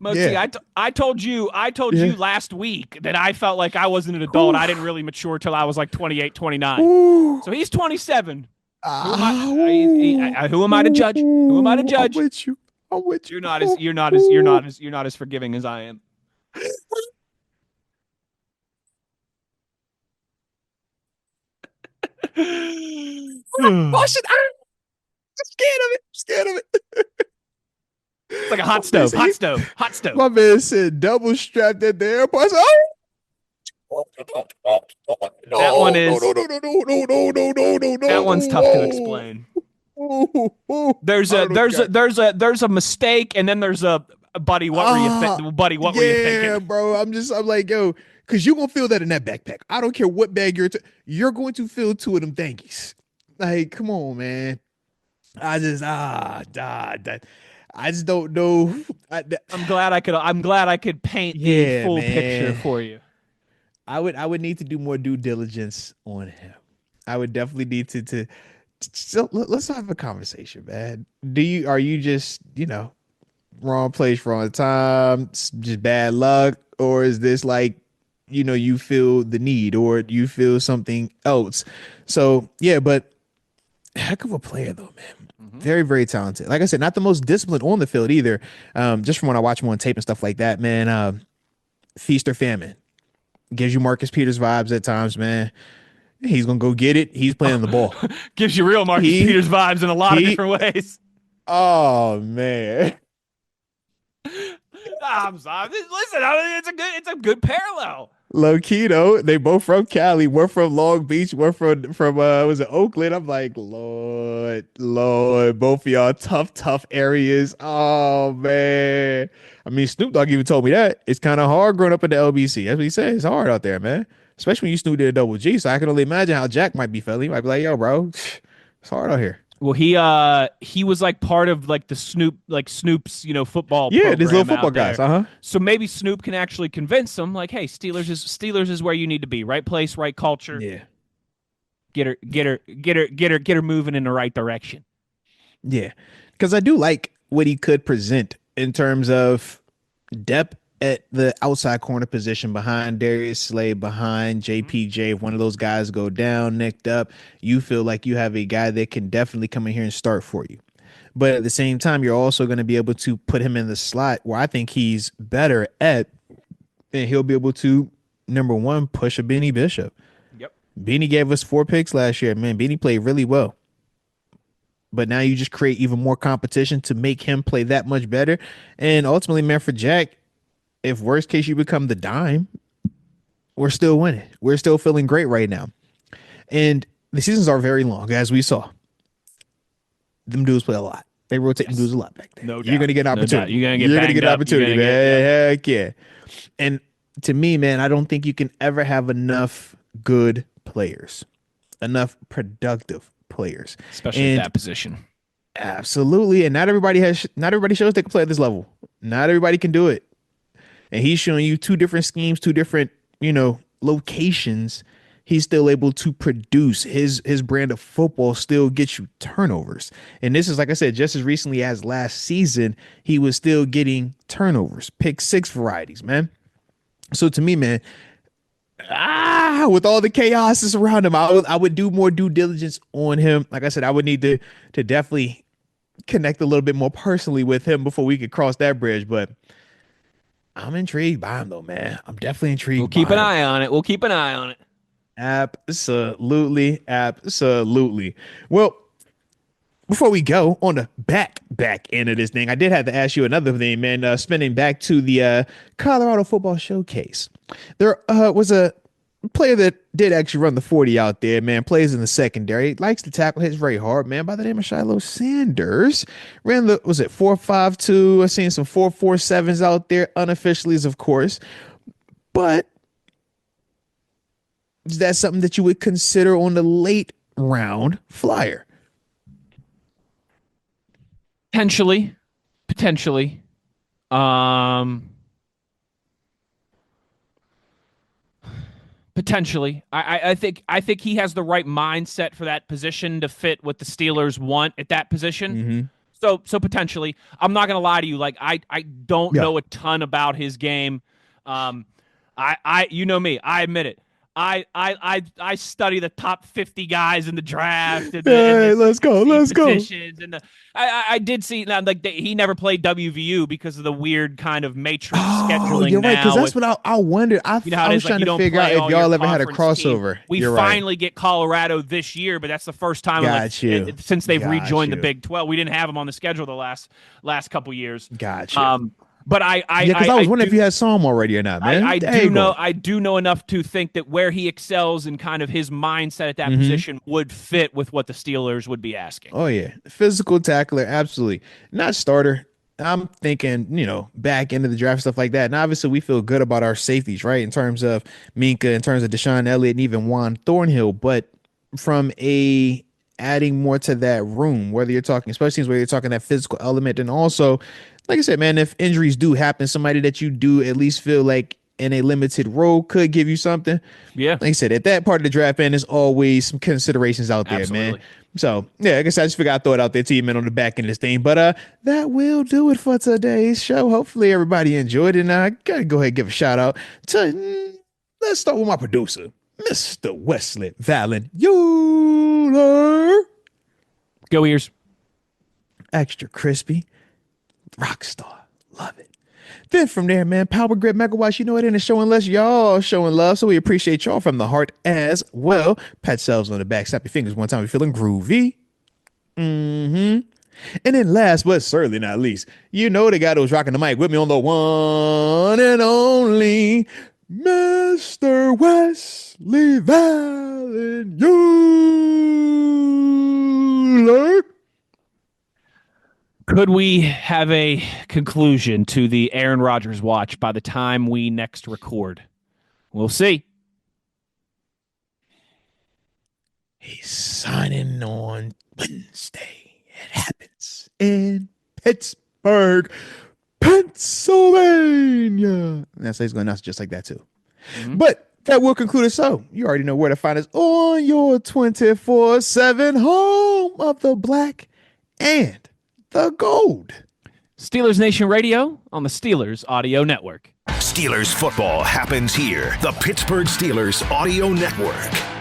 Moatsy, yeah. I told you last week that I felt like I wasn't an adult. I didn't really mature till I was like 28, 29. So he's 27. Who am I to judge? Who am I to judge? I'm with you. You're not as forgiving as I am. I'm scared of it. It's like a hot stove. My man said double strapped at the airport. That one is. No. That one's tough to explain. There's a mistake, and then there's a buddy. What were you thinking? Yeah, bro. I'm like, yo, because you're gonna feel that in that backpack. I don't care what bag you're going to feel 2 of them thangies. Like, come on, man. I just don't know. I'm glad I could paint the full picture for you. I would need to do more due diligence on him. I would definitely need to so let's have a conversation, man. Are you just, wrong place, wrong time, just bad luck, or is this like, you feel the need or you feel something else? So yeah, but heck of a player though, man. Very, very talented. Like I said, not the most disciplined on the field either. Just from when I watch him on tape and stuff like that, man. Feast or famine. Gives you Marcus Peters vibes at times, man. He's gonna go get it. He's playing the ball. Gives you real Marcus Peters vibes in a lot of different ways. Oh man. I'm sorry. Listen, it's a good parallel. Low key though, they both from Cali. We're from Long Beach. We're from was it Oakland? I'm like, Lord, both of y'all tough areas. Oh man. I mean, Snoop Dogg even told me that it's kind of hard growing up in the LBC. That's what he said. It's hard out there, man. Especially when you Snoop did a double G. So I can only imagine how Jack might be feeling. He might be like, yo, bro, it's hard out here. Well, he was like part of like the Snoop's football Yeah, these little program football out guys. there. Uh-huh. So maybe Snoop can actually convince him, like, hey, Steelers is where you need to be, right place, right culture. Yeah. Get her moving in the right direction. Yeah. Because I do like what he could present in terms of depth at the outside corner position behind Darius Slay, behind JPJ. If one of those guys go down, nicked up, you feel like you have a guy that can definitely come in here and start for you. But at the same time, you're also going to be able to put him in the slot where I think he's better at, and he'll be able to, number one, push a Benny Bishop. Yep. Benny gave us 4 picks last year. Man, Benny played really well. But now you just create even more competition to make him play that much better. And ultimately, man, for Jack, if worst case you become the dime, we're still winning. We're still feeling great right now. And the seasons are very long, as we saw. Them dudes play a lot. They rotate them dudes a lot back there. No doubt. You're going to get an opportunity. You're going to get an opportunity, man. Heck yeah. And to me, man, I don't think you can ever have enough good players, enough productive players. Especially at that position. Absolutely. And not everybody shows they can play at this level. Not everybody can do it. And he's showing you 2 different schemes, 2 different, locations. He's still able to produce. His brand of football still gets you turnovers. And this is, like I said, just as recently as last season, he was still getting turnovers, pick 6 varieties, man. So to me, man, with all the chaos that's around him, I would do more due diligence on him. Like I said, I would need to definitely connect a little bit more personally with him before we could cross that bridge. But I'm intrigued by him, though, man. I'm definitely intrigued. We'll keep an eye on it. We'll keep an eye on it. Absolutely. Well, before we go on the back end of this thing, I did have to ask you another thing, man. Spinning back to the Colorado Football Showcase, there was a player that did actually run the 40 out there, man. Plays in the secondary, likes to tackle, hits very hard, man. By the name of Shiloh Sanders, ran the 4.52. I've seen some 4.47s out there, unofficially, of course, but is that something that you would consider on the late round flyer? Potentially. Potentially. I think he has the right mindset for that position to fit what the Steelers want at that position. Mm-hmm. So potentially. I'm not gonna lie to you. Like I don't know a ton about his game. You know me, I admit it. I study the top 50 guys in the draft. Let's go. And I did see like he never played WVU because of the weird kind of matrix scheduling. You're right, because that's what I wondered. I was trying to figure out if y'all ever had a crossover. Team. We finally get Colorado this year, but that's the first time since they've rejoined the Big 12. We didn't have them on the schedule the last couple years. Gotcha. But because I was wondering if you had saw him already or not, man. I do know enough to think that where he excels and kind of his mindset at that position would fit with what the Steelers would be asking. Oh yeah, physical tackler, absolutely. Not starter. I'm thinking, back into the draft, stuff like that. And obviously we feel good about our safeties, right? In terms of Minka, in terms of Deshaun Elliott, and even Juan Thornhill. But from adding more to that room, whether you're talking special teams, whether you're talking that physical element, and also, like I said, man, if injuries do happen, somebody that you do at least feel like in a limited role could give you something. Yeah. Like I said, at that part of the draft end, there's always some considerations out there, man. So, yeah, I guess I just figured I'd throw it out there to you, man, on the back end of this thing. But that will do it for today's show. Hopefully everybody enjoyed it. And I got to go ahead and give a shout out to, let's start with my producer, Mr. Wesley Uhler. Go Ears. Extra crispy. Rockstar. Love it. Then from there, man, Power Grip Megawatts, it ain't showing less, y'all showing love. So we appreciate y'all from the heart as well. Pat yourselves on the back. Snap your fingers one time. You're feeling groovy. And then last but certainly not least, you know the guy that was rocking the mic with me on the one and only Mr. Wesley Uhler. Could we have a conclusion to the Aaron Rodgers watch by the time we next record? We'll see. He's signing on Wednesday. It happens in Pittsburgh, Pennsylvania. That's how he's going to announce it just like that, too. Mm-hmm. But that will conclude it. So you already know where to find us on your 24/7 home of the black and the gold. Steelers Nation Radio on the Steelers Audio Network. Steelers football happens here. The Pittsburgh Steelers Audio Network.